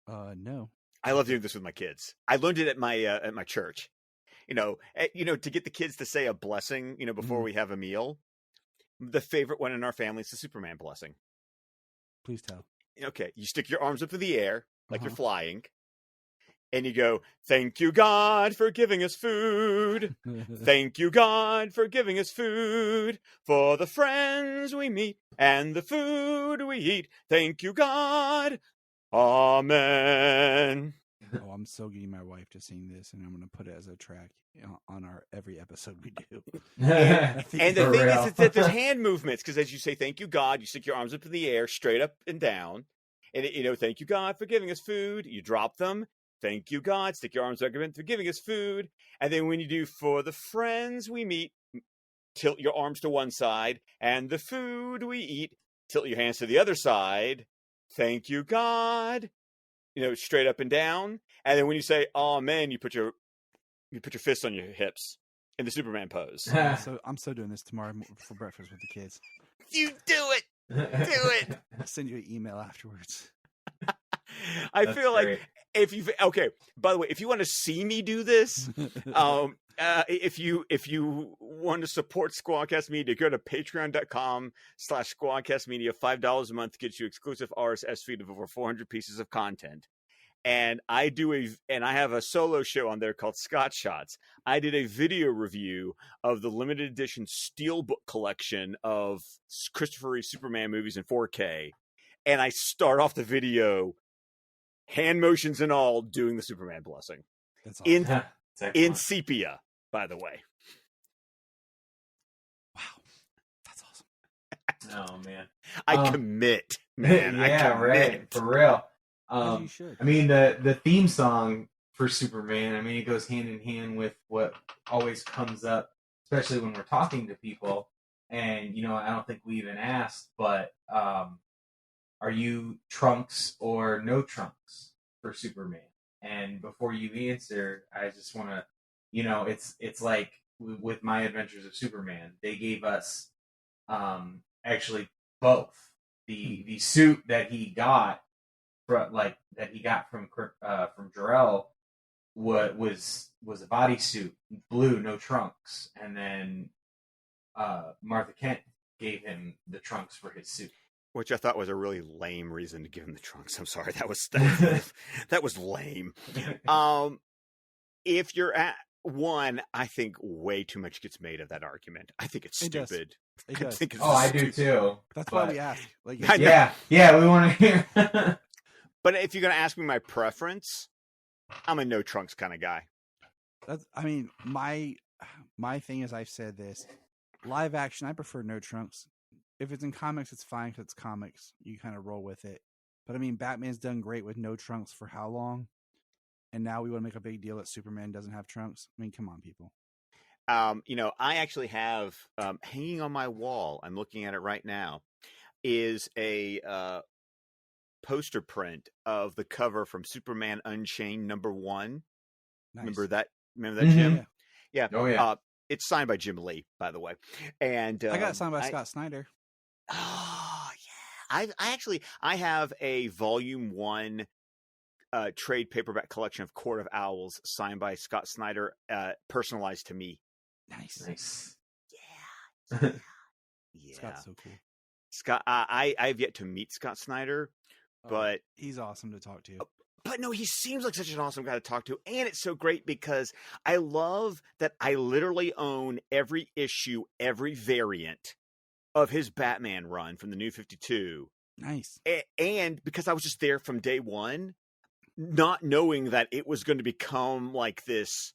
No. I love doing this with my kids. I learned it at my church. To get the kids to say a blessing, before we have a meal. the favorite one in our family is the Superman blessing. Please tell. Okay, you stick your arms up in the air like you're Uh-huh. flying, and you go, "Thank you, God, for giving us food. Thank you, God, for giving us food, for the friends we meet and the food we eat. Thank you, God. Amen." Oh, I'm so getting my wife to sing this, and I'm going to put it as a track on our every episode we do. And the For thing real. is that there's hand movements, because as you say, "Thank you, God," you stick your arms up in the air, straight up and down. And, "Thank you, God, for giving us food." You drop them. "Thank you, God." Stick your arms up for giving us food. And then when you do "for the friends we meet," tilt your arms to one side. "And the food we eat," tilt your hands to the other side. "Thank you, God." Straight up and down. And then when you say "Amen," you put your fists on your hips in the Superman pose. I'm so doing this tomorrow for breakfast with the kids. You do it. Do it. I'll send you an email afterwards. I That's feel like great. by the way, if you want to see me do this, if you want to support Squadcast Media, go to patreon.com/Squadcast Media. $5 a month gets you exclusive RSS feed of over 400 pieces of content. And I have a solo show on there called Scott Shots. I did a video review of the limited edition Steelbook collection of Christopher Reeve Superman movies in 4K. And I start off the video, hand motions and all, doing the Superman blessing. That's awesome. It's In excellent. sepia, by the way. Wow. That's awesome. Oh man. I commit, man. I Yeah, commit. right. For real. As you should. I mean, the theme song for Superman, I mean, it goes hand in hand with what always comes up, especially when we're talking to people. And, I don't think we even asked, but are you Trunks or no Trunks for Superman? And before you answer, I just want to, it's like with My Adventures of Superman, they gave us actually both. The suit that he got from Jor-El was a bodysuit, blue, no trunks, and then Martha Kent gave him the trunks for his suit. Which I thought was a really lame reason to give him the trunks. I'm sorry, that was lame. If you're at one, I think way too much gets made of that argument. I think it's It does. stupid. It I does. think it's I do stupid. too. That's why but- we ask. Like, I know. Yeah, we want to hear. But if you're gonna ask me my preference, I'm a no trunks kind of guy. my thing is, I've said this. Live action, I prefer no trunks. If it's in comics, it's fine because it's comics. You kind of roll with it. But I mean, Batman's done great with no trunks for how long? And now we want to make a big deal that Superman doesn't have trunks. I mean, come on, people. I actually have hanging on my wall, I'm looking at it right now, is a poster print of the cover from Superman Unchained #1. Nice. Remember that, Mhm. Jim? Yeah. Oh yeah. It's signed by Jim Lee, by the way. And I got it signed by Scott Snyder. Oh yeah, I have a volume 1 trade paperback collection of Court of Owls signed by Scott Snyder, personalized to me. Nice. Yeah. Scott's so cool. Scott, I've yet to meet Scott Snyder, but He's awesome to talk to. no, he seems like such an awesome guy to talk to, and it's so great because I love that I literally own every issue, every variant of his Batman run from the New 52. Nice. And because I was just there from day one, not knowing that it was going to become like this.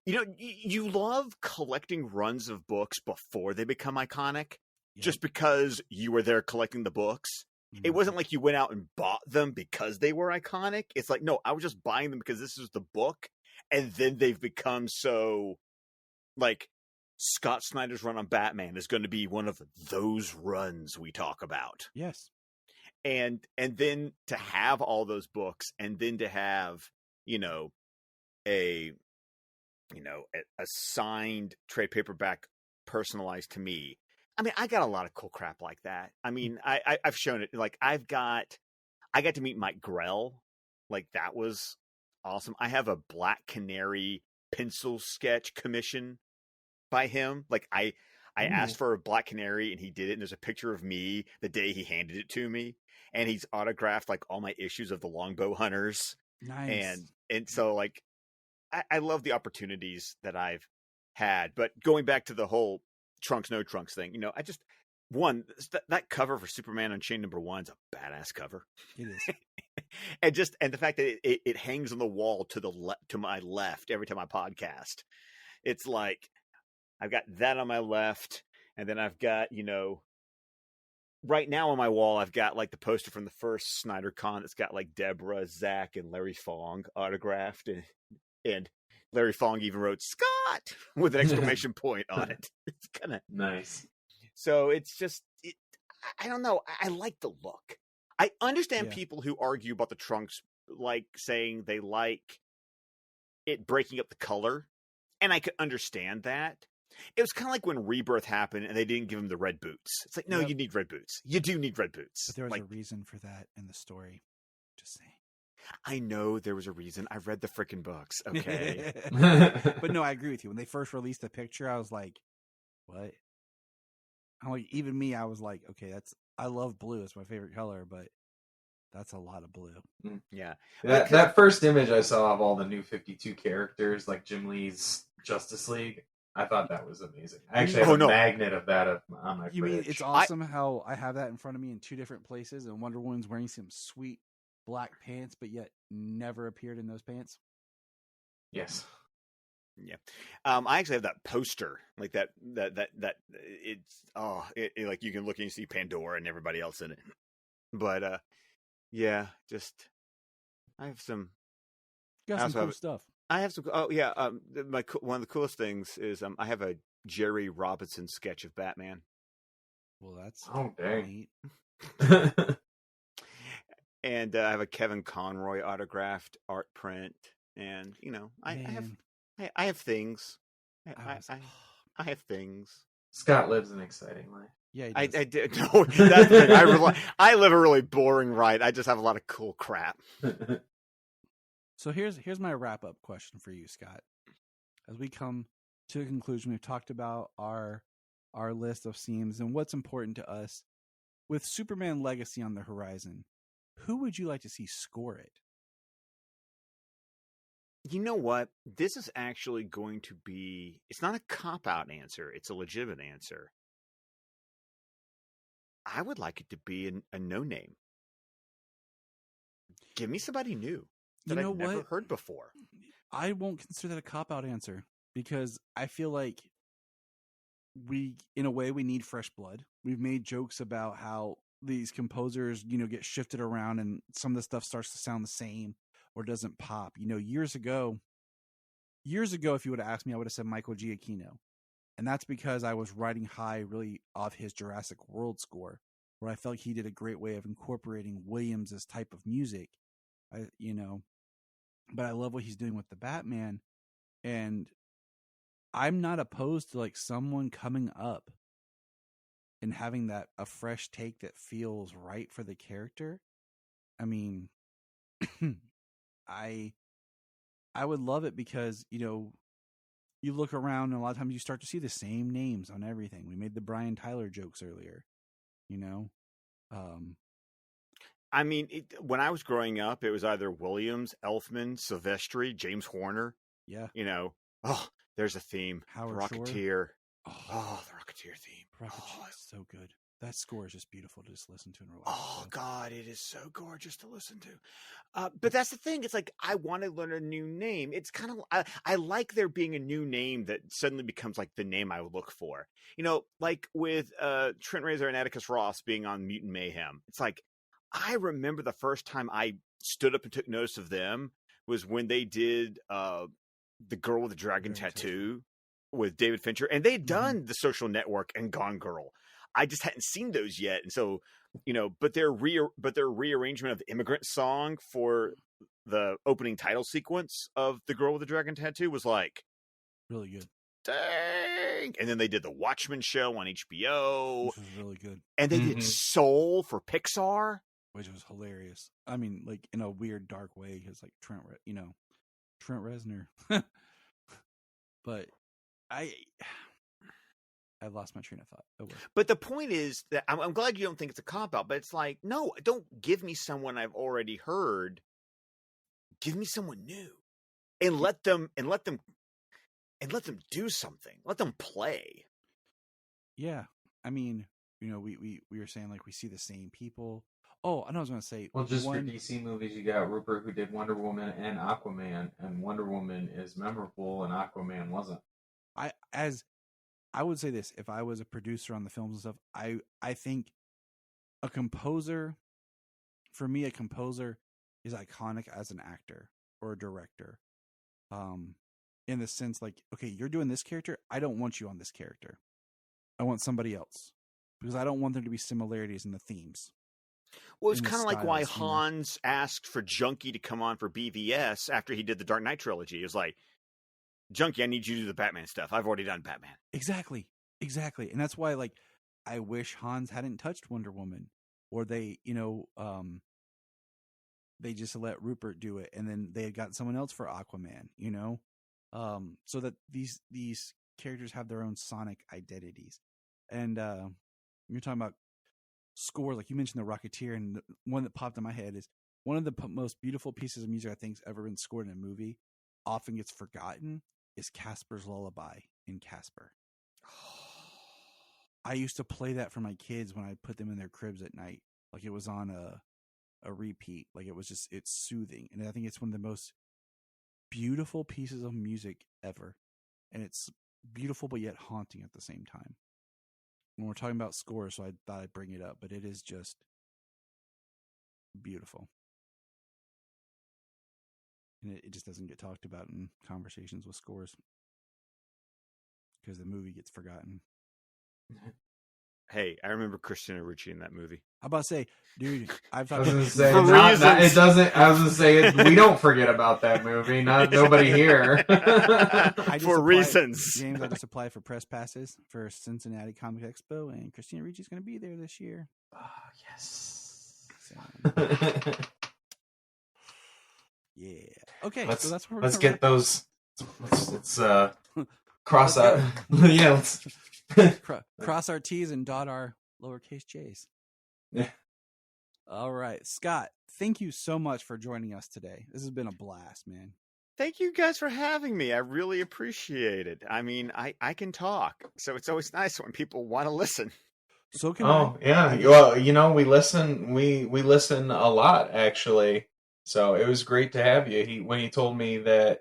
You love collecting runs of books before they become iconic, Yeah. just because you were there collecting the books. It wasn't like you went out and bought them because they were iconic. It's like, no, I was just buying them because this is the book. And then they've become so, like, Scott Snyder's run on Batman is going to be one of those runs we talk about. Yes. And then to have all those books, and then to have, a signed trade paperback personalized to me. I mean, I got a lot of cool crap like that. I mean, I've shown it. Like, I got to meet Mike Grell. Like, that was awesome. I have a Black Canary pencil sketch commission by him. Like, I asked for a Black Canary, and he did it. And there's a picture of me the day he handed it to me, and he's autographed like all my issues of the Longbow Hunters. Nice. And so like I love the opportunities that I've had. But going back to the whole Trunks no Trunks thing, I just that cover for Superman Unchained #1 is a badass cover. It is. and the fact that it hangs on the wall to my left every time I podcast. It's like I've got that on my left, and then I've got, right now on my wall, I've got like the poster from the first Snyder Con that's got like Deborah, Zach, and Larry Fong autographed, and Larry Fong even wrote Scott with an exclamation point on it. It's kind of nice. So it's just, I don't know. I like the look. I understand people who argue about the Trunks, like saying they like it breaking up the color, and I could understand that. It was kind of like when Rebirth happened and they didn't give him the red boots. It's like, no, you need red boots. You do need red boots. But there was a reason for that in the story. Just saying. I know there was a reason. I've read the freaking books. Okay. But no, I agree with you. When they first released the picture, I was like, what? I'm like, even me, I was like, okay, I love blue. It's my favorite color, but that's a lot of blue. Yeah. That first image I saw of all the new 52 characters, like Jim Lee's Justice League, I thought that was amazing. I actually have a magnet of that on my fridge. You mean it's awesome how I have that in front of me in 2 different places, and Wonder Woman's wearing some sweet black pants, but yet never appeared in those pants? Yes. Yeah. I actually have that poster, like that it's like you can look and you see Pandora and everybody else in it. But yeah, just I have some cool stuff. I have some. Oh yeah. One of the coolest things is I have a Jerry Robinson sketch of Batman. Well, that's dang. Neat. And I have a Kevin Conroy autographed art print, and I have things. I have things. Scott lives an exciting life. Yeah, I did. No, that's the thing. I live a really boring life. I just have a lot of cool crap. So here's my wrap up question for you, Scott. As we come to a conclusion, we've talked about our list of themes and what's important to us. With Superman Legacy on the horizon, who would you like to see score it? You know what? This is actually going to be, it's not a cop-out answer. It's a legitimate answer. I would like it to be a no-name. Give me somebody new that I've never heard before. I won't consider that a cop-out answer because I feel like in a way, we need fresh blood. We've made jokes about how these composers, get shifted around and some of the stuff starts to sound the same or doesn't pop. Years ago, if you would have asked me, I would have said Michael Giacchino. And that's because I was riding high really off his Jurassic World score, where I felt like he did a great way of incorporating Williams' type of music. But I love what he's doing with the Batman. And I'm not opposed to like someone coming up and having a fresh take that feels right for the character. I mean, I would love it because, you look around and a lot of times you start to see the same names on everything. We made the Brian Tyler jokes earlier, I mean, when I was growing up, it was either Williams, Elfman, Silvestri, James Horner. Yeah. There's a theme. Howard Rocketeer. Shore. Oh, the Rocketeer theme. Rocketeer is so good. That score is just beautiful to just listen to and relax. Oh, God, it is so gorgeous to listen to. But that's the thing. It's like, I want to learn a new name. It's kind of, I like there being a new name that suddenly becomes like the name I would look for. Like with Trent Reznor and Atticus Ross being on Mutant Mayhem. It's like, I remember the first time I stood up and took notice of them was when they did The Girl with the Dragon Tattoo with David Fincher. And they'd done The Social Network and Gone Girl. I just hadn't seen those yet. And so, but their rearrangement of the Immigrant Song for the opening title sequence of The Girl with the Dragon Tattoo was like really good. Dang. And then they did the Watchmen show on HBO. Which was really good. And they did Soul for Pixar. Which was hilarious. I mean, like in a weird, dark way, because like Trent Reznor. But I lost my train of thought. Oh, well. But the point is that I'm glad you don't think it's a cop out, but it's like, no, don't give me someone I've already heard. Give me someone new, and let them do something. Let them play. Yeah, I mean, we were saying like we see the same people. Oh, I know I was going to say. Well, just for DC movies, you got Rupert, who did Wonder Woman and Aquaman, and Wonder Woman is memorable, and Aquaman wasn't. I would say this: if I was a producer on the films and stuff, I think a composer, for me, a composer is iconic as an actor or a director. In the sense, like, okay, you're doing this character. I don't want you on this character. I want somebody else because I don't want there to be similarities in the themes. Well, it's kind of like why Hans asked for Junkie to come on for BVS after he did the Dark Knight trilogy. He was like, Junkie, I need you to do the Batman stuff. I've already done Batman. Exactly. And that's why, like, I wish Hans hadn't touched Wonder Woman, or they just let Rupert do it, and then they had got someone else for Aquaman, so that these characters have their own sonic identities. And you're talking about scores, like you mentioned the Rocketeer, and the one that popped in my head is one of the most beautiful pieces of music I think's ever been scored in a movie. Often gets forgotten is Casper's Lullaby in Casper. I used to play that for my kids when I put them in their cribs at night, like it was on a repeat. Like it's soothing, and I think it's one of the most beautiful pieces of music ever, and it's beautiful but yet haunting at the same time. When we're talking about scores, so I thought I'd bring it up, but it is just beautiful. And it just doesn't get talked about in conversations with scores because the movie gets forgotten. Hey, I remember Christina Ricci in that movie. I'm about to say, dude, I've talked I was going to say, we don't forget about that movie. Nobody here. For reasons. James, I just applied for press passes for Cincinnati Comic Expo, and Christina Ricci's going to be there this year. Oh, yes. So, yeah. Okay, so that's what we're let's get those. Let's cross out. Yeah, let's cross our T's and dot our lowercase J's. Yeah. All right, Scott, thank you so much for joining us today. This has been a blast, man. Thank you guys for having me. I really appreciate it. I mean, I can talk, so it's always nice when people want to listen. So can I. Yeah. Well, we listen. We listen a lot, actually. So it was great to have you. When he told me that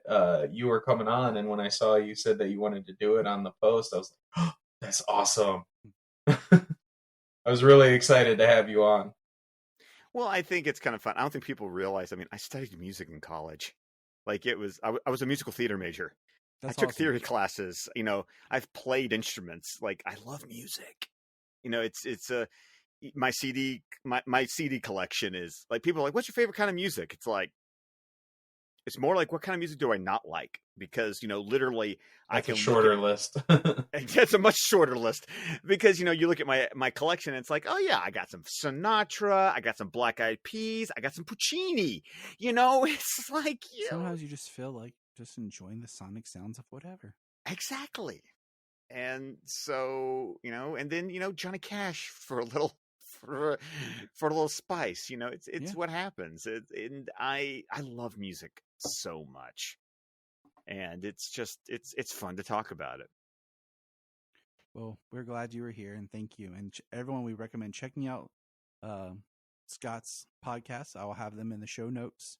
you were coming on, and when I saw you said that you wanted to do it on the post, I was like, oh, that's awesome. I was really excited to have you on. Well, I think it's kind of fun. I don't think people realize. I mean, I studied music in college. Like I was a musical theater major. I took theory classes. I've played instruments. Like, I love music. It's my CD collection is like, people are like, what's your favorite kind of music? It's like, it's more like, what kind of music do I not like? Because, literally I can shorter list. It's a much shorter list because, you look at my collection and it's like, oh yeah, I got some Sinatra, I got some Black Eyed Peas, I got some Puccini, it's like, sometimes you just feel like just enjoying the sonic sounds of whatever. Exactly. And so, and then, Johnny Cash for a little spice, it's what happens. And I love music so much, and it's just, it's fun to talk about it. Well, we're glad you were here, and thank you. And everyone, we recommend checking out Scott's podcast. I will have them in the show notes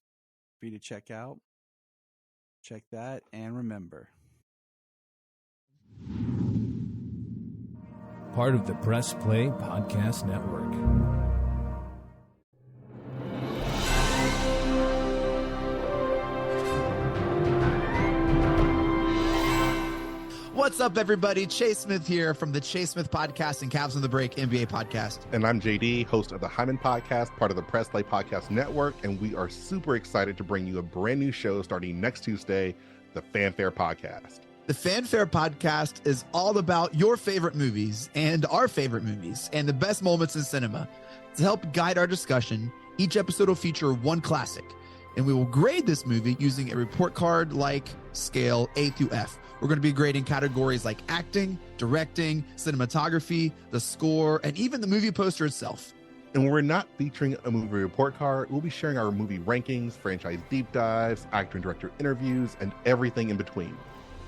for you to check out. Check that, and remember, part of the Press Play Podcast Network. What's up, everybody? Chase Smith here from the Chase Smith Podcast and Cavs on the Break NBA Podcast. And I'm JD, host of the Hyman Podcast, part of the Press Play Podcast Network, and we are super excited to bring you a brand new show starting next Tuesday, the Fanfare Podcast. The Fanfare Podcast is all about your favorite movies and our favorite movies and the best moments in cinema. To help guide our discussion, each episode will feature one classic, and we will grade this movie using a report card-like scale A through F, We're going to be grading categories like acting, directing, cinematography, the score, and even the movie poster itself. And when we're not featuring a movie report card, we'll be sharing our movie rankings, franchise deep dives, actor and director interviews, and everything in between.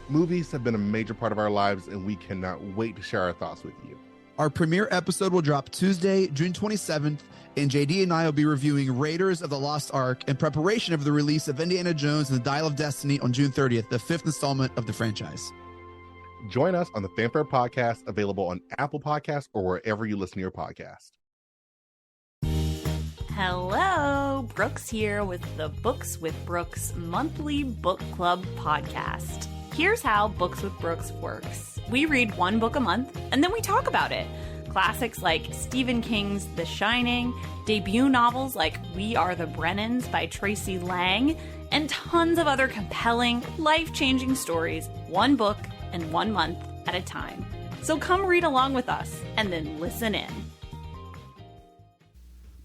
Movies have been a major part of our lives, and we cannot wait to share our thoughts with you. Our premiere episode will drop Tuesday, June 27th, and JD and I will be reviewing Raiders of the Lost Ark in preparation of the release of Indiana Jones and the Dial of Destiny on June 30th, the 5th installment of the franchise. Join us on the Fanfare Podcast, available on Apple Podcasts or wherever you listen to your podcast. Hello, Brooks here with the Books with Brooks monthly book club podcast. Here's how Books with Brooks works. We read one book a month, and then we talk about it. Classics like Stephen King's The Shining, debut novels like We Are the Brennans by Tracy Lang, and tons of other compelling, life-changing stories, one book and 1 month at a time. So come read along with us, and then listen in.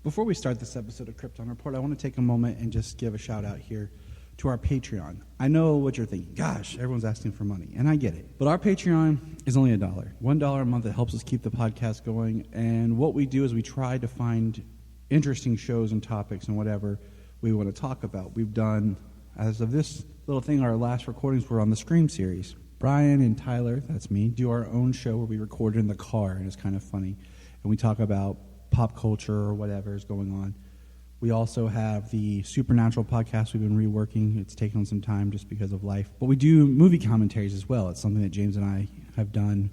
Before we start this episode of Krypton Report, I want to take a moment and just give a shout out here to our Patreon. I know what you're thinking. Gosh, everyone's asking for money, and I get it. But our Patreon is only $1. $1 a month. It helps us keep the podcast going. And what we do is we try to find interesting shows and topics and whatever we want to talk about. We've done, as of this little thing, our last recordings were on the Scream series. Brian and Tyler, that's me, do our own show where we record in the car, and it's kind of funny. And we talk about pop culture or whatever is going on. We also have the Supernatural podcast we've been reworking. It's taken on some time just because of life. But we do movie commentaries as well. It's something that James and I have done,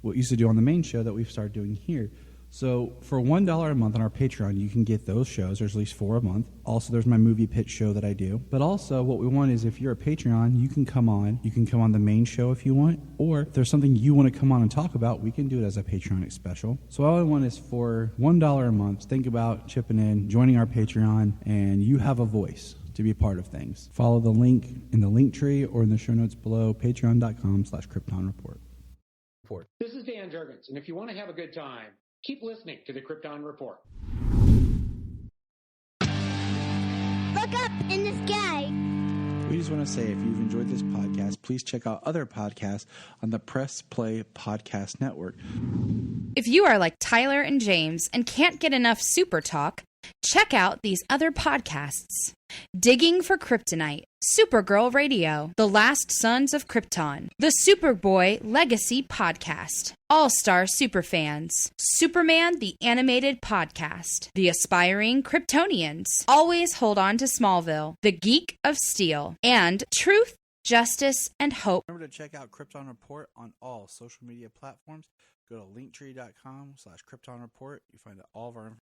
what we used to do on the main show that we've started doing here. So for $1 a month on our Patreon, you can get those shows. There's at least 4 a month. Also, there's my movie pitch show that I do. But also, what we want is if you're a Patreon, you can come on. You can come on the main show if you want. Or if there's something you want to come on and talk about, we can do it as a Patreon special. So all I want is for $1 a month, think about chipping in, joining our Patreon, and you have a voice to be a part of things. Follow the link in the link tree or in the show notes below, patreon.com/KryptonReport. This is Dan Jurgens, and if you want to have a good time, keep listening to the Krypton Report. Look up in the sky. We just want to say if you've enjoyed this podcast, please check out other podcasts on the Press Play Podcast Network. If you are like Tyler and James and can't get enough super talk, check out these other podcasts. Digging for Kryptonite, Supergirl Radio, The Last Sons of Krypton, The Superboy Legacy Podcast, All-Star Superfans, Superman the Animated Podcast, The Aspiring Kryptonians, Always Hold On to Smallville, The Geek of Steel, and Truth, Justice, and Hope. Remember to check out Krypton Report on all social media platforms. Go to linktree.com/KryptonReport. You find all of our information.